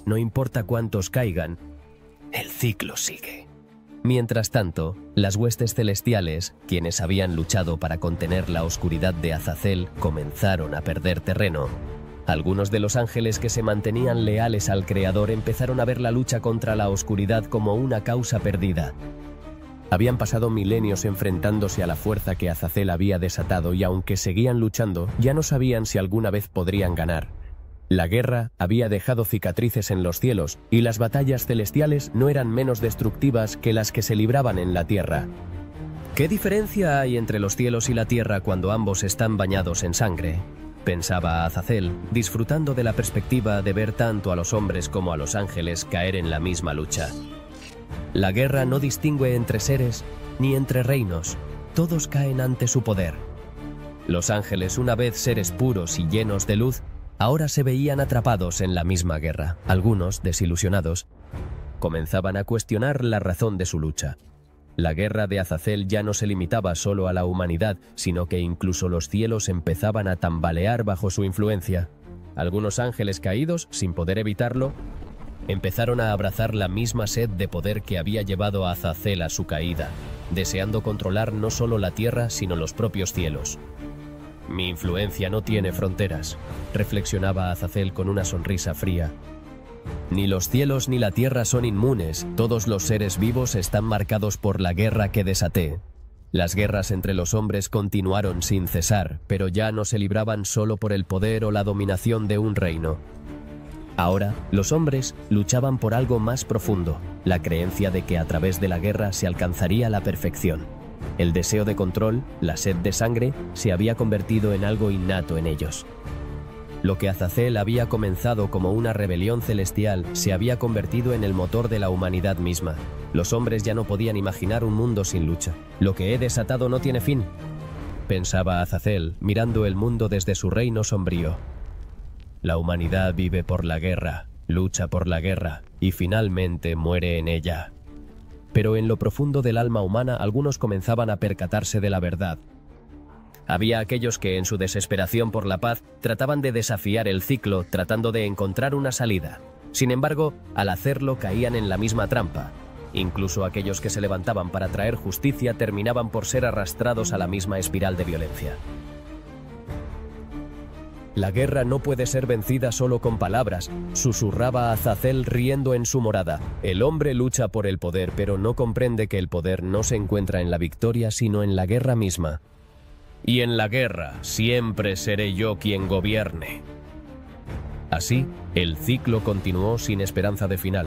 No importa cuántos caigan, el ciclo sigue. Mientras tanto, las huestes celestiales, quienes habían luchado para contener la oscuridad de Azazel, comenzaron a perder terreno. Algunos de los ángeles que se mantenían leales al Creador empezaron a ver la lucha contra la oscuridad como una causa perdida. Habían pasado milenios enfrentándose a la fuerza que Azazel había desatado y aunque seguían luchando, ya no sabían si alguna vez podrían ganar. La guerra había dejado cicatrices en los cielos y las batallas celestiales no eran menos destructivas que las que se libraban en la tierra. ¿Qué diferencia hay entre los cielos y la tierra cuando ambos están bañados en sangre?, pensaba Azazel, disfrutando de la perspectiva de ver tanto a los hombres como a los ángeles caer en la misma lucha. La guerra no distingue entre seres ni entre reinos, todos caen ante su poder. Los ángeles, una vez seres puros y llenos de luz, ahora se veían atrapados en la misma guerra. Algunos, desilusionados, comenzaban a cuestionar la razón de su lucha. La guerra de Azazel ya no se limitaba solo a la humanidad, sino que incluso los cielos empezaban a tambalear bajo su influencia. Algunos ángeles caídos, sin poder evitarlo, empezaron a abrazar la misma sed de poder que había llevado a Azazel a su caída, deseando controlar no solo la tierra, sino los propios cielos. Mi influencia no tiene fronteras, reflexionaba Azazel con una sonrisa fría. Ni los cielos ni la tierra son inmunes, todos los seres vivos están marcados por la guerra que desaté. Las guerras entre los hombres continuaron sin cesar, pero ya no se libraban solo por el poder o la dominación de un reino. Ahora, los hombres luchaban por algo más profundo, la creencia de que a través de la guerra se alcanzaría la perfección. El deseo de control, la sed de sangre, se había convertido en algo innato en ellos. Lo que Azazel había comenzado como una rebelión celestial se había convertido en el motor de la humanidad misma. Los hombres ya no podían imaginar un mundo sin lucha. Lo que he desatado no tiene fin, pensaba Azazel, mirando el mundo desde su reino sombrío. La humanidad vive por la guerra, lucha por la guerra y finalmente muere en ella. Pero en lo profundo del alma humana algunos comenzaban a percatarse de la verdad. Había aquellos que en su desesperación por la paz trataban de desafiar el ciclo, tratando de encontrar una salida. Sin embargo, al hacerlo caían en la misma trampa. Incluso aquellos que se levantaban para traer justicia terminaban por ser arrastrados a la misma espiral de violencia. La guerra no puede ser vencida solo con palabras, susurraba Azazel riendo en su morada. El hombre lucha por el poder, pero no comprende que el poder no se encuentra en la victoria, sino en la guerra misma. Y en la guerra siempre seré yo quien gobierne. Así, el ciclo continuó sin esperanza de final.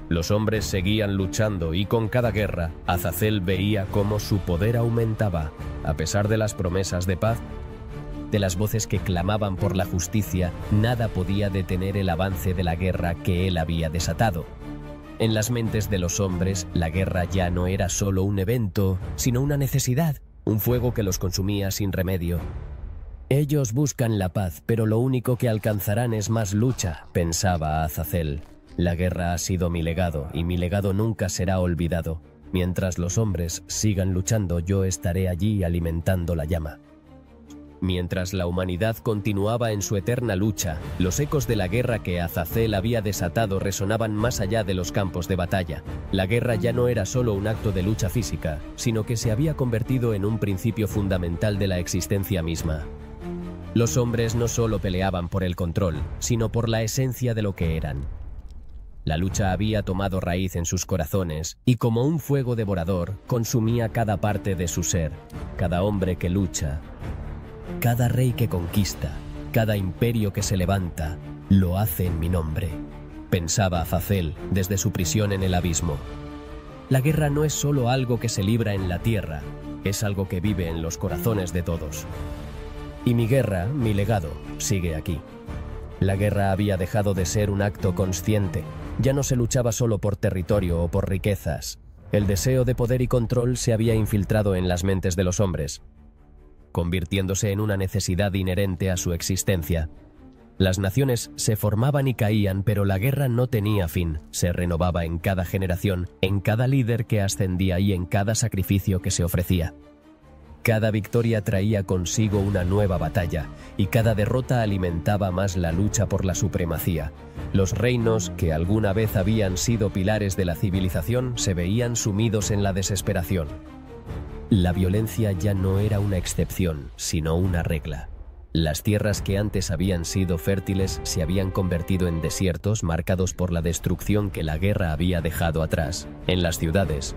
Los hombres seguían luchando y con cada guerra, Azazel veía cómo su poder aumentaba. A pesar de las promesas de paz, de las voces que clamaban por la justicia, nada podía detener el avance de la guerra que él había desatado. En las mentes de los hombres, la guerra ya no era solo un evento, sino una necesidad, un fuego que los consumía sin remedio. Ellos buscan la paz, pero lo único que alcanzarán es más lucha, pensaba Azazel. La guerra ha sido mi legado, y mi legado nunca será olvidado. Mientras los hombres sigan luchando, yo estaré allí alimentando la llama. Mientras la humanidad continuaba en su eterna lucha, los ecos de la guerra que Azazel había desatado resonaban más allá de los campos de batalla. La guerra ya no era solo un acto de lucha física, sino que se había convertido en un principio fundamental de la existencia misma. Los hombres no solo peleaban por el control, sino por la esencia de lo que eran. La lucha había tomado raíz en sus corazones y como un fuego devorador consumía cada parte de su ser, cada hombre que lucha. Cada rey que conquista, cada imperio que se levanta, lo hace en mi nombre, pensaba Azazel desde su prisión en el abismo. La guerra no es solo algo que se libra en la tierra, es algo que vive en los corazones de todos. Y mi guerra, mi legado, sigue aquí. La guerra había dejado de ser un acto consciente, ya no se luchaba solo por territorio o por riquezas. El deseo de poder y control se había infiltrado en las mentes de los hombres, convirtiéndose en una necesidad inherente a su existencia. Las naciones se formaban y caían, pero la guerra no tenía fin. Se renovaba en cada generación, en cada líder que ascendía y en cada sacrificio que se ofrecía. Cada victoria traía consigo una nueva batalla, y cada derrota alimentaba más la lucha por la supremacía. Los reinos, que alguna vez habían sido pilares de la civilización, se veían sumidos en la desesperación. La violencia ya no era una excepción, sino una regla. Las tierras que antes habían sido fértiles se habían convertido en desiertos marcados por la destrucción que la guerra había dejado atrás. En las ciudades,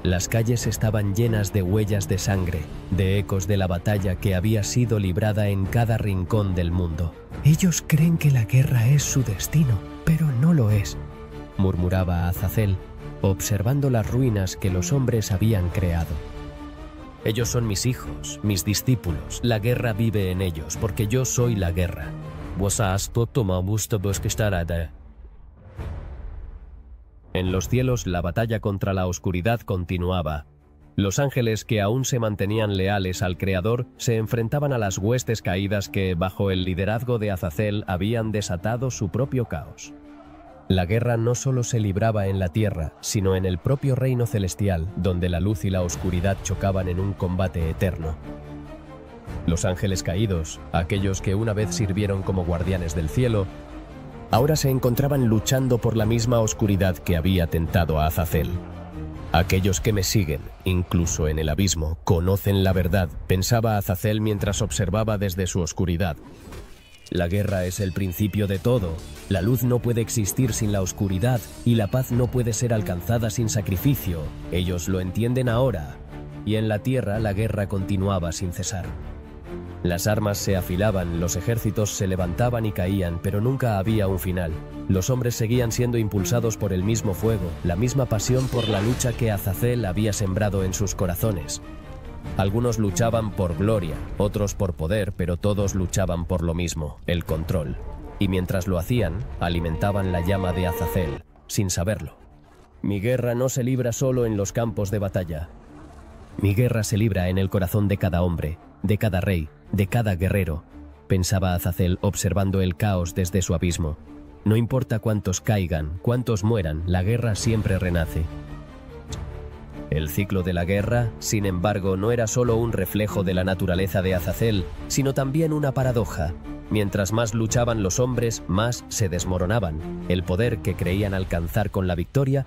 las calles estaban llenas de huellas de sangre, de ecos de la batalla que había sido librada en cada rincón del mundo. Ellos creen que la guerra es su destino, pero no lo es, murmuraba Azazel, observando las ruinas que los hombres habían creado. Ellos son mis hijos, mis discípulos. La guerra vive en ellos, porque yo soy la guerra. En los cielos, la batalla contra la oscuridad continuaba. Los ángeles que aún se mantenían leales al Creador se enfrentaban a las huestes caídas que, bajo el liderazgo de Azazel, habían desatado su propio caos. La guerra no solo se libraba en la tierra, sino en el propio reino celestial, donde la luz y la oscuridad chocaban en un combate eterno. Los ángeles caídos, aquellos que una vez sirvieron como guardianes del cielo, ahora se encontraban luchando por la misma oscuridad que había tentado a Azazel. Aquellos que me siguen, incluso en el abismo, conocen la verdad, pensaba Azazel mientras observaba desde su oscuridad. La guerra es el principio de todo. La luz no puede existir sin la oscuridad y la paz no puede ser alcanzada sin sacrificio. Ellos lo entienden ahora. Y en la tierra la guerra continuaba sin cesar. Las armas se afilaban, los ejércitos se levantaban y caían, pero nunca había un final. Los hombres seguían siendo impulsados por el mismo fuego, la misma pasión por la lucha que Azazel había sembrado en sus corazones. Algunos luchaban por gloria, otros por poder, pero todos luchaban por lo mismo, el control. Y mientras lo hacían, alimentaban la llama de Azazel, sin saberlo. Mi guerra no se libra solo en los campos de batalla. Mi guerra se libra en el corazón de cada hombre, de cada rey, de cada guerrero, pensaba Azazel observando el caos desde su abismo. No importa cuántos caigan, cuántos mueran, la guerra siempre renace. El ciclo de la guerra, sin embargo, no era solo un reflejo de la naturaleza de Azazel, sino también una paradoja. Mientras más luchaban los hombres, más se desmoronaban. El poder que creían alcanzar con la victoria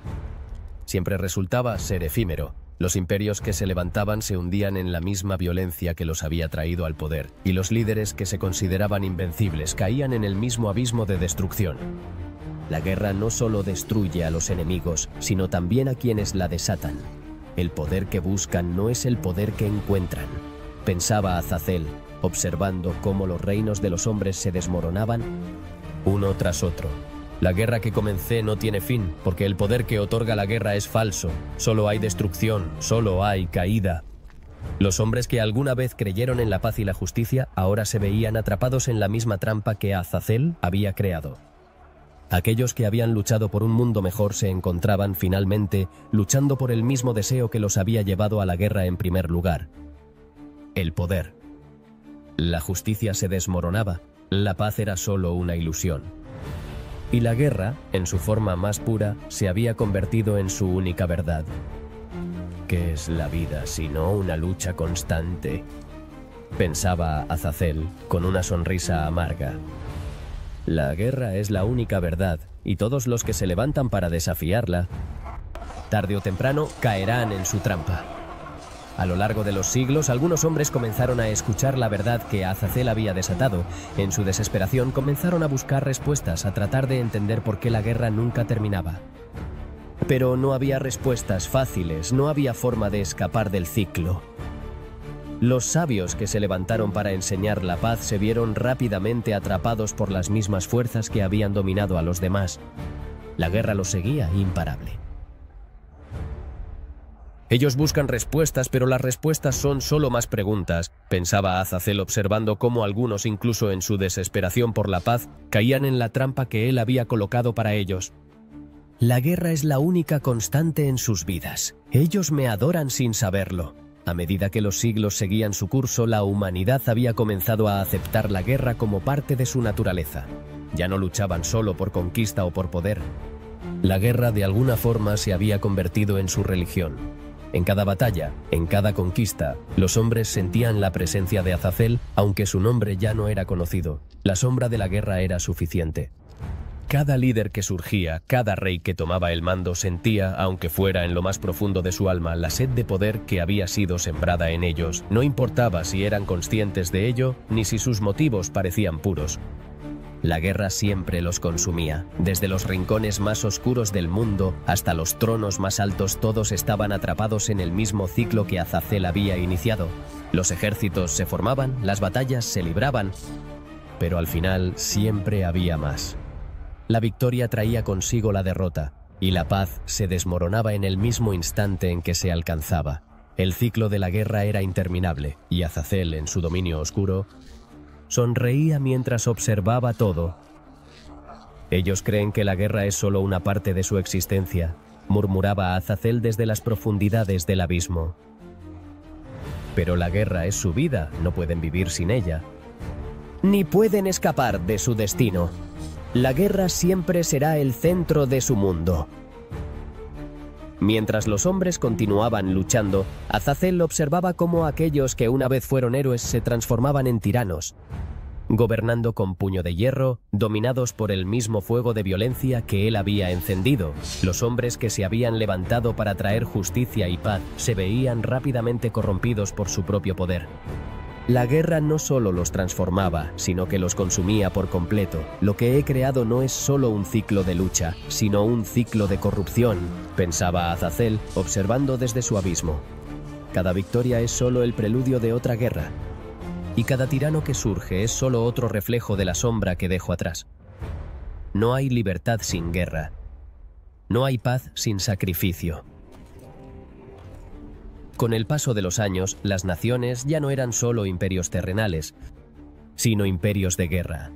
siempre resultaba ser efímero. Los imperios que se levantaban se hundían en la misma violencia que los había traído al poder, y los líderes que se consideraban invencibles caían en el mismo abismo de destrucción. La guerra no solo destruye a los enemigos, sino también a quienes la desatan. El poder que buscan no es el poder que encuentran, pensaba Azazel, observando cómo los reinos de los hombres se desmoronaban uno tras otro. La guerra que comencé no tiene fin, porque el poder que otorga la guerra es falso. Solo hay destrucción, solo hay caída. Los hombres que alguna vez creyeron en la paz y la justicia ahora se veían atrapados en la misma trampa que Azazel había creado. Aquellos que habían luchado por un mundo mejor se encontraban finalmente luchando por el mismo deseo que los había llevado a la guerra en primer lugar: el poder. La justicia se desmoronaba, la paz era solo una ilusión. Y la guerra, en su forma más pura, se había convertido en su única verdad. ¿Qué es la vida sino una lucha constante?, pensaba Azazel con una sonrisa amarga. La guerra es la única verdad, y todos los que se levantan para desafiarla, tarde o temprano, caerán en su trampa. A lo largo de los siglos, algunos hombres comenzaron a escuchar la verdad que Azazel había desatado. En su desesperación comenzaron a buscar respuestas, a tratar de entender por qué la guerra nunca terminaba. Pero no había respuestas fáciles, no había forma de escapar del ciclo. Los sabios que se levantaron para enseñar la paz se vieron rápidamente atrapados por las mismas fuerzas que habían dominado a los demás. La guerra los seguía imparable. Ellos buscan respuestas, pero las respuestas son solo más preguntas, pensaba Azazel observando cómo algunos, incluso en su desesperación por la paz, caían en la trampa que él había colocado para ellos. La guerra es la única constante en sus vidas. Ellos me adoran sin saberlo. A medida que los siglos seguían su curso, la humanidad había comenzado a aceptar la guerra como parte de su naturaleza. Ya no luchaban solo por conquista o por poder. La guerra de alguna forma se había convertido en su religión. En cada batalla, en cada conquista, los hombres sentían la presencia de Azazel, aunque su nombre ya no era conocido. La sombra de la guerra era suficiente. Cada líder que surgía, cada rey que tomaba el mando sentía, aunque fuera en lo más profundo de su alma, la sed de poder que había sido sembrada en ellos. No importaba si eran conscientes de ello, ni si sus motivos parecían puros. La guerra siempre los consumía. Desde los rincones más oscuros del mundo hasta los tronos más altos, todos estaban atrapados en el mismo ciclo que Azazel había iniciado. Los ejércitos se formaban, las batallas se libraban, pero al final siempre había más. La victoria traía consigo la derrota, y la paz se desmoronaba en el mismo instante en que se alcanzaba. El ciclo de la guerra era interminable, y Azazel, en su dominio oscuro, sonreía mientras observaba todo. Ellos creen que la guerra es solo una parte de su existencia, murmuraba Azazel desde las profundidades del abismo. Pero la guerra es su vida, no pueden vivir sin ella. Ni pueden escapar de su destino. La guerra siempre será el centro de su mundo. Mientras los hombres continuaban luchando, Azazel observaba cómo aquellos que una vez fueron héroes se transformaban en tiranos. gobernando con puño de hierro, dominados por el mismo fuego de violencia que él había encendido. Los hombres que se habían levantado para traer justicia y paz se veían rápidamente corrompidos por su propio poder. La guerra no solo los transformaba, sino que los consumía por completo. Lo que he creado no es solo un ciclo de lucha, sino un ciclo de corrupción, pensaba Azazel, observando desde su abismo. Cada victoria es solo el preludio de otra guerra, y cada tirano que surge es solo otro reflejo de la sombra que dejo atrás. No hay libertad sin guerra. No hay paz sin sacrificio. Con el paso de los años, las naciones ya no eran solo imperios terrenales, sino imperios de guerra.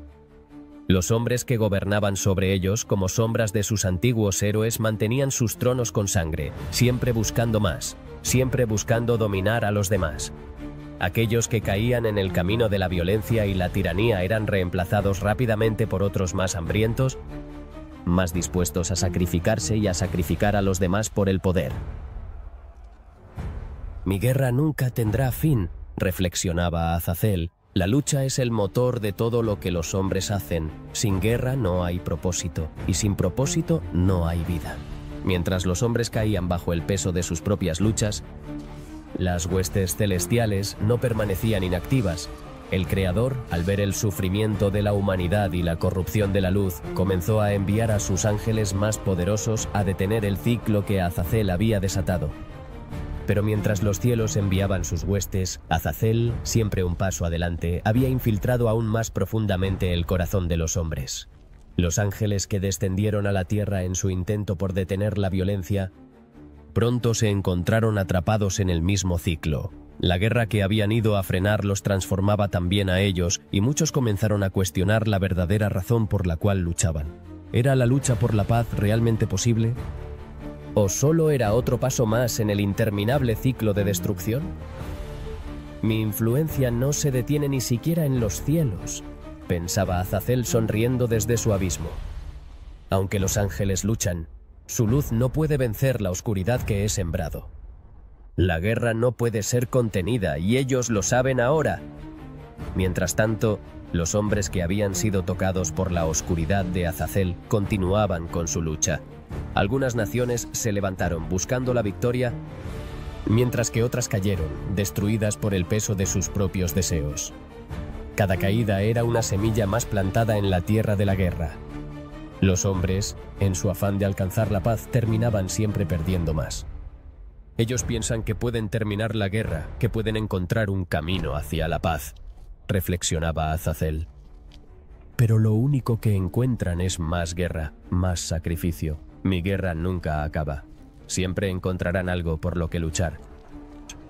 Los hombres que gobernaban sobre ellos, como sombras de sus antiguos héroes, mantenían sus tronos con sangre, siempre buscando más, siempre buscando dominar a los demás. Aquellos que caían en el camino de la violencia y la tiranía eran reemplazados rápidamente por otros más hambrientos, más dispuestos a sacrificarse y a sacrificar a los demás por el poder. Mi guerra nunca tendrá fin, reflexionaba Azazel. La lucha es el motor de todo lo que los hombres hacen. Sin guerra no hay propósito, y sin propósito no hay vida. Mientras los hombres caían bajo el peso de sus propias luchas, las huestes celestiales no permanecían inactivas. El Creador, al ver el sufrimiento de la humanidad y la corrupción de la luz, comenzó a enviar a sus ángeles más poderosos a detener el ciclo que Azazel había desatado. Pero mientras los cielos enviaban sus huestes, Azazel, siempre un paso adelante, había infiltrado aún más profundamente el corazón de los hombres. Los ángeles que descendieron a la tierra en su intento por detener la violencia, pronto se encontraron atrapados en el mismo ciclo. La guerra que habían ido a frenar los transformaba también a ellos, y muchos comenzaron a cuestionar la verdadera razón por la cual luchaban. ¿Era la lucha por la paz realmente posible? ¿O solo era otro paso más en el interminable ciclo de destrucción? Mi influencia no se detiene ni siquiera en los cielos, pensaba Azazel sonriendo desde su abismo. Aunque los ángeles luchan, su luz no puede vencer la oscuridad que he sembrado. La guerra no puede ser contenida y ellos lo saben ahora. Mientras tanto, los hombres que habían sido tocados por la oscuridad de Azazel continuaban con su lucha. Algunas naciones se levantaron buscando la victoria, mientras que otras cayeron, destruidas por el peso de sus propios deseos. Cada caída era una semilla más plantada en la tierra de la guerra. Los hombres, en su afán de alcanzar la paz, terminaban siempre perdiendo más. Ellos piensan que pueden terminar la guerra, que pueden encontrar un camino hacia la paz, reflexionaba Azazel. Pero lo único que encuentran es más guerra, más sacrificio. Mi guerra nunca acaba. Siempre encontrarán algo por lo que luchar.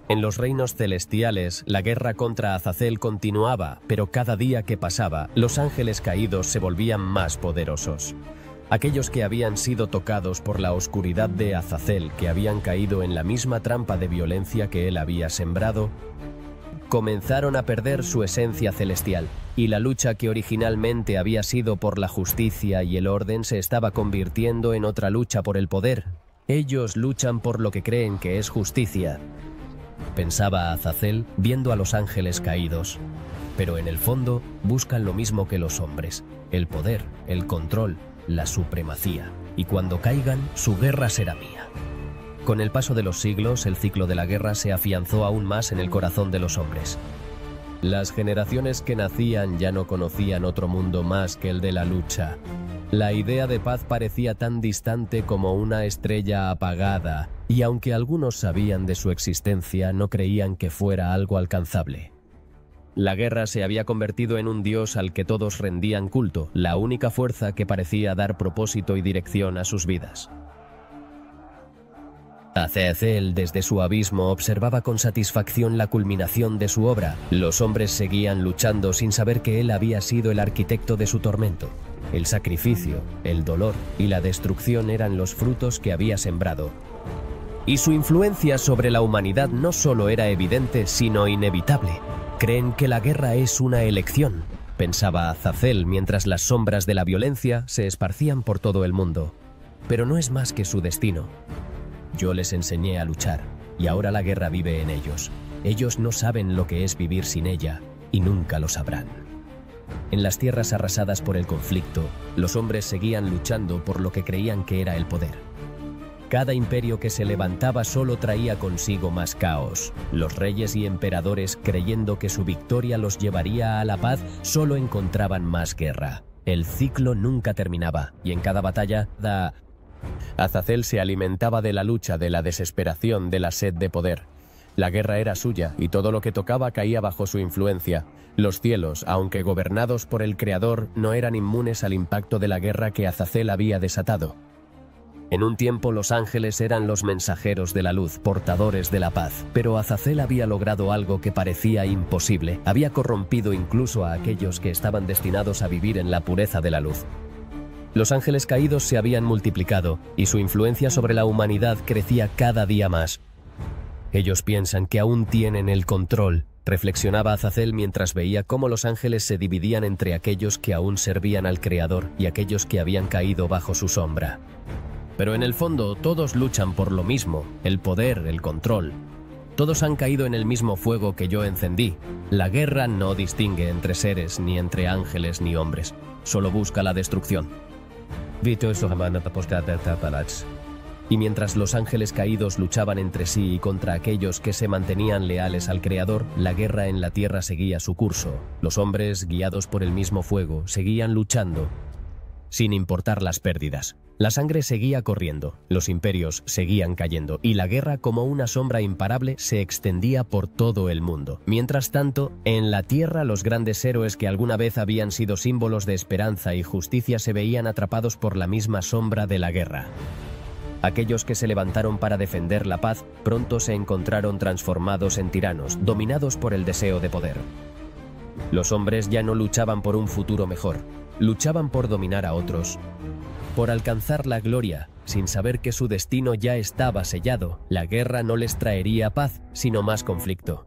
En los reinos celestiales, la guerra contra Azazel continuaba, pero cada día que pasaba, los ángeles caídos se volvían más poderosos. Aquellos que habían sido tocados por la oscuridad de Azazel, que habían caído en la misma trampa de violencia que él había sembrado, comenzaron a perder su esencia celestial, y la lucha que originalmente había sido por la justicia y el orden se estaba convirtiendo en otra lucha por el poder. Ellos luchan por lo que creen que es justicia, pensaba Azazel viendo a los ángeles caídos. Pero en el fondo buscan lo mismo que los hombres: el poder, el control, la supremacía. Y cuando caigan, su guerra será mía. Con el paso de los siglos, el ciclo de la guerra se afianzó aún más en el corazón de los hombres. Las generaciones que nacían ya no conocían otro mundo más que el de la lucha. La idea de paz parecía tan distante como una estrella apagada, y aunque algunos sabían de su existencia, no creían que fuera algo alcanzable. La guerra se había convertido en un dios al que todos rendían culto, la única fuerza que parecía dar propósito y dirección a sus vidas. Azazel, desde su abismo, observaba con satisfacción la culminación de su obra. Los hombres seguían luchando sin saber que él había sido el arquitecto de su tormento. El sacrificio, el dolor y la destrucción eran los frutos que había sembrado. Y su influencia sobre la humanidad no solo era evidente, sino inevitable. Creen que la guerra es una elección, pensaba Azazel mientras las sombras de la violencia se esparcían por todo el mundo. Pero no es más que su destino. Yo les enseñé a luchar, y ahora la guerra vive en ellos. Ellos no saben lo que es vivir sin ella, y nunca lo sabrán. En las tierras arrasadas por el conflicto, los hombres seguían luchando por lo que creían que era el poder. Cada imperio que se levantaba solo traía consigo más caos. Los reyes y emperadores, creyendo que su victoria los llevaría a la paz, solo encontraban más guerra. El ciclo nunca terminaba, y en cada batalla, Azazel se alimentaba de la lucha, de la desesperación, de la sed de poder. La guerra era suya, y todo lo que tocaba caía bajo su influencia. Los cielos, aunque gobernados por el Creador, no eran inmunes al impacto de la guerra que Azazel había desatado. En un tiempo los ángeles eran los mensajeros de la luz, portadores de la paz, pero Azazel había logrado algo que parecía imposible. Había corrompido incluso a aquellos que estaban destinados a vivir en la pureza de la luz. Los ángeles caídos se habían multiplicado, y su influencia sobre la humanidad crecía cada día más. Ellos piensan que aún tienen el control, reflexionaba Azazel mientras veía cómo los ángeles se dividían entre aquellos que aún servían al Creador y aquellos que habían caído bajo su sombra. Pero en el fondo todos luchan por lo mismo, el poder, el control. Todos han caído en el mismo fuego que yo encendí. La guerra no distingue entre seres, ni entre ángeles ni hombres. Solo busca la destrucción. Y mientras los ángeles caídos luchaban entre sí y contra aquellos que se mantenían leales al Creador, la guerra en la tierra seguía su curso. Los hombres, guiados por el mismo fuego, seguían luchando, sin importar las pérdidas. La sangre seguía corriendo, los imperios seguían cayendo, y la guerra, como una sombra imparable, se extendía por todo el mundo. Mientras tanto, en la tierra, los grandes héroes que alguna vez habían sido símbolos de esperanza y justicia se veían atrapados por la misma sombra de la guerra. Aquellos que se levantaron para defender la paz, pronto se encontraron transformados en tiranos, dominados por el deseo de poder. Los hombres ya no luchaban por un futuro mejor, luchaban por dominar a otros, por alcanzar la gloria, sin saber que su destino ya estaba sellado. La guerra no les traería paz, sino más conflicto.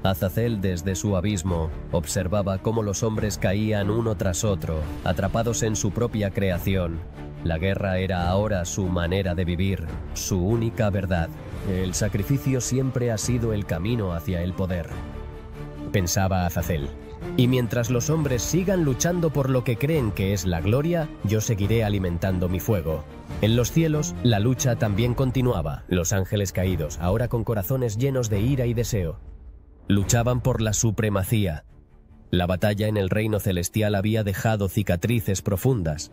Azazel, desde su abismo, observaba cómo los hombres caían uno tras otro, atrapados en su propia creación. La guerra era ahora su manera de vivir, su única verdad. El sacrificio siempre ha sido el camino hacia el poder, pensaba Azazel. Y mientras los hombres sigan luchando por lo que creen que es la gloria, yo seguiré alimentando mi fuego. En los cielos, la lucha también continuaba. Los ángeles caídos, ahora con corazones llenos de ira y deseo, luchaban por la supremacía. La batalla en el reino celestial había dejado cicatrices profundas.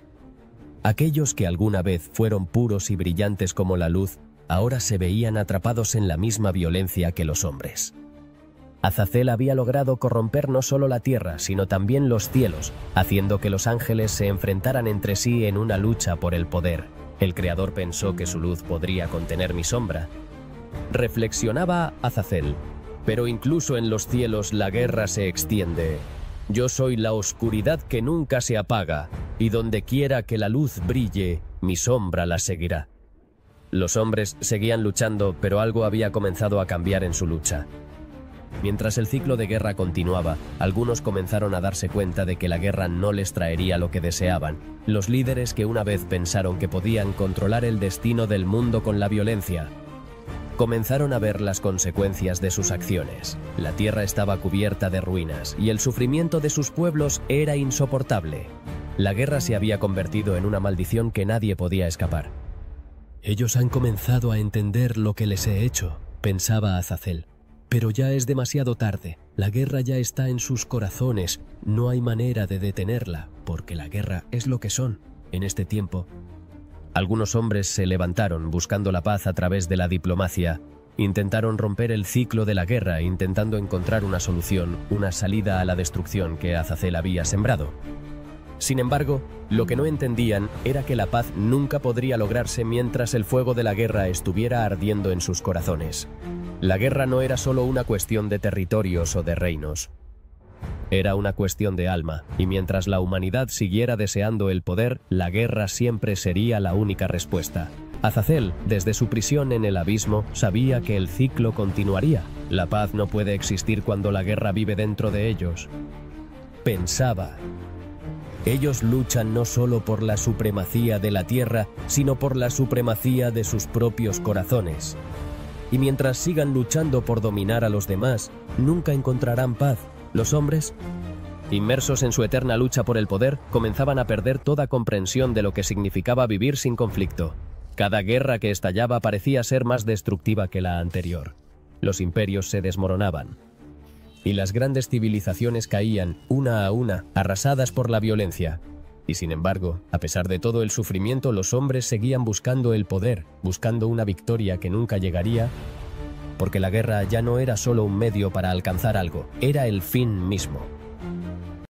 Aquellos que alguna vez fueron puros y brillantes como la luz, ahora se veían atrapados en la misma violencia que los hombres. Azazel había logrado corromper no solo la tierra, sino también los cielos, haciendo que los ángeles se enfrentaran entre sí en una lucha por el poder. El Creador pensó que su luz podría contener mi sombra. Reflexionaba Azazel, pero incluso en los cielos la guerra se extiende. Yo soy la oscuridad que nunca se apaga, y donde quiera que la luz brille, mi sombra la seguirá. Los hombres seguían luchando, pero algo había comenzado a cambiar en su lucha. Mientras el ciclo de guerra continuaba, algunos comenzaron a darse cuenta de que la guerra no les traería lo que deseaban. Los líderes que una vez pensaron que podían controlar el destino del mundo con la violencia, comenzaron a ver las consecuencias de sus acciones. La tierra estaba cubierta de ruinas y el sufrimiento de sus pueblos era insoportable. La guerra se había convertido en una maldición que nadie podía escapar. Ellos han comenzado a entender lo que les he hecho, pensaba Azazel. Pero ya es demasiado tarde. La guerra ya está en sus corazones. No hay manera de detenerla, porque la guerra es lo que son. En este tiempo, algunos hombres se levantaron buscando la paz a través de la diplomacia. Intentaron romper el ciclo de la guerra, intentando encontrar una solución, una salida a la destrucción que Azazel había sembrado. Sin embargo, lo que no entendían era que la paz nunca podría lograrse mientras el fuego de la guerra estuviera ardiendo en sus corazones. La guerra no era solo una cuestión de territorios o de reinos. Era una cuestión de alma, y mientras la humanidad siguiera deseando el poder, la guerra siempre sería la única respuesta. Azazel, desde su prisión en el abismo, sabía que el ciclo continuaría. La paz no puede existir cuando la guerra vive dentro de ellos. Pensaba: ellos luchan no solo por la supremacía de la tierra, sino por la supremacía de sus propios corazones. Y mientras sigan luchando por dominar a los demás, nunca encontrarán paz. Los hombres, inmersos en su eterna lucha por el poder, comenzaban a perder toda comprensión de lo que significaba vivir sin conflicto. Cada guerra que estallaba parecía ser más destructiva que la anterior. Los imperios se desmoronaban. Y las grandes civilizaciones caían, una a una, arrasadas por la violencia. Y sin embargo, a pesar de todo el sufrimiento, los hombres seguían buscando el poder, buscando una victoria que nunca llegaría, porque la guerra ya no era solo un medio para alcanzar algo, era el fin mismo.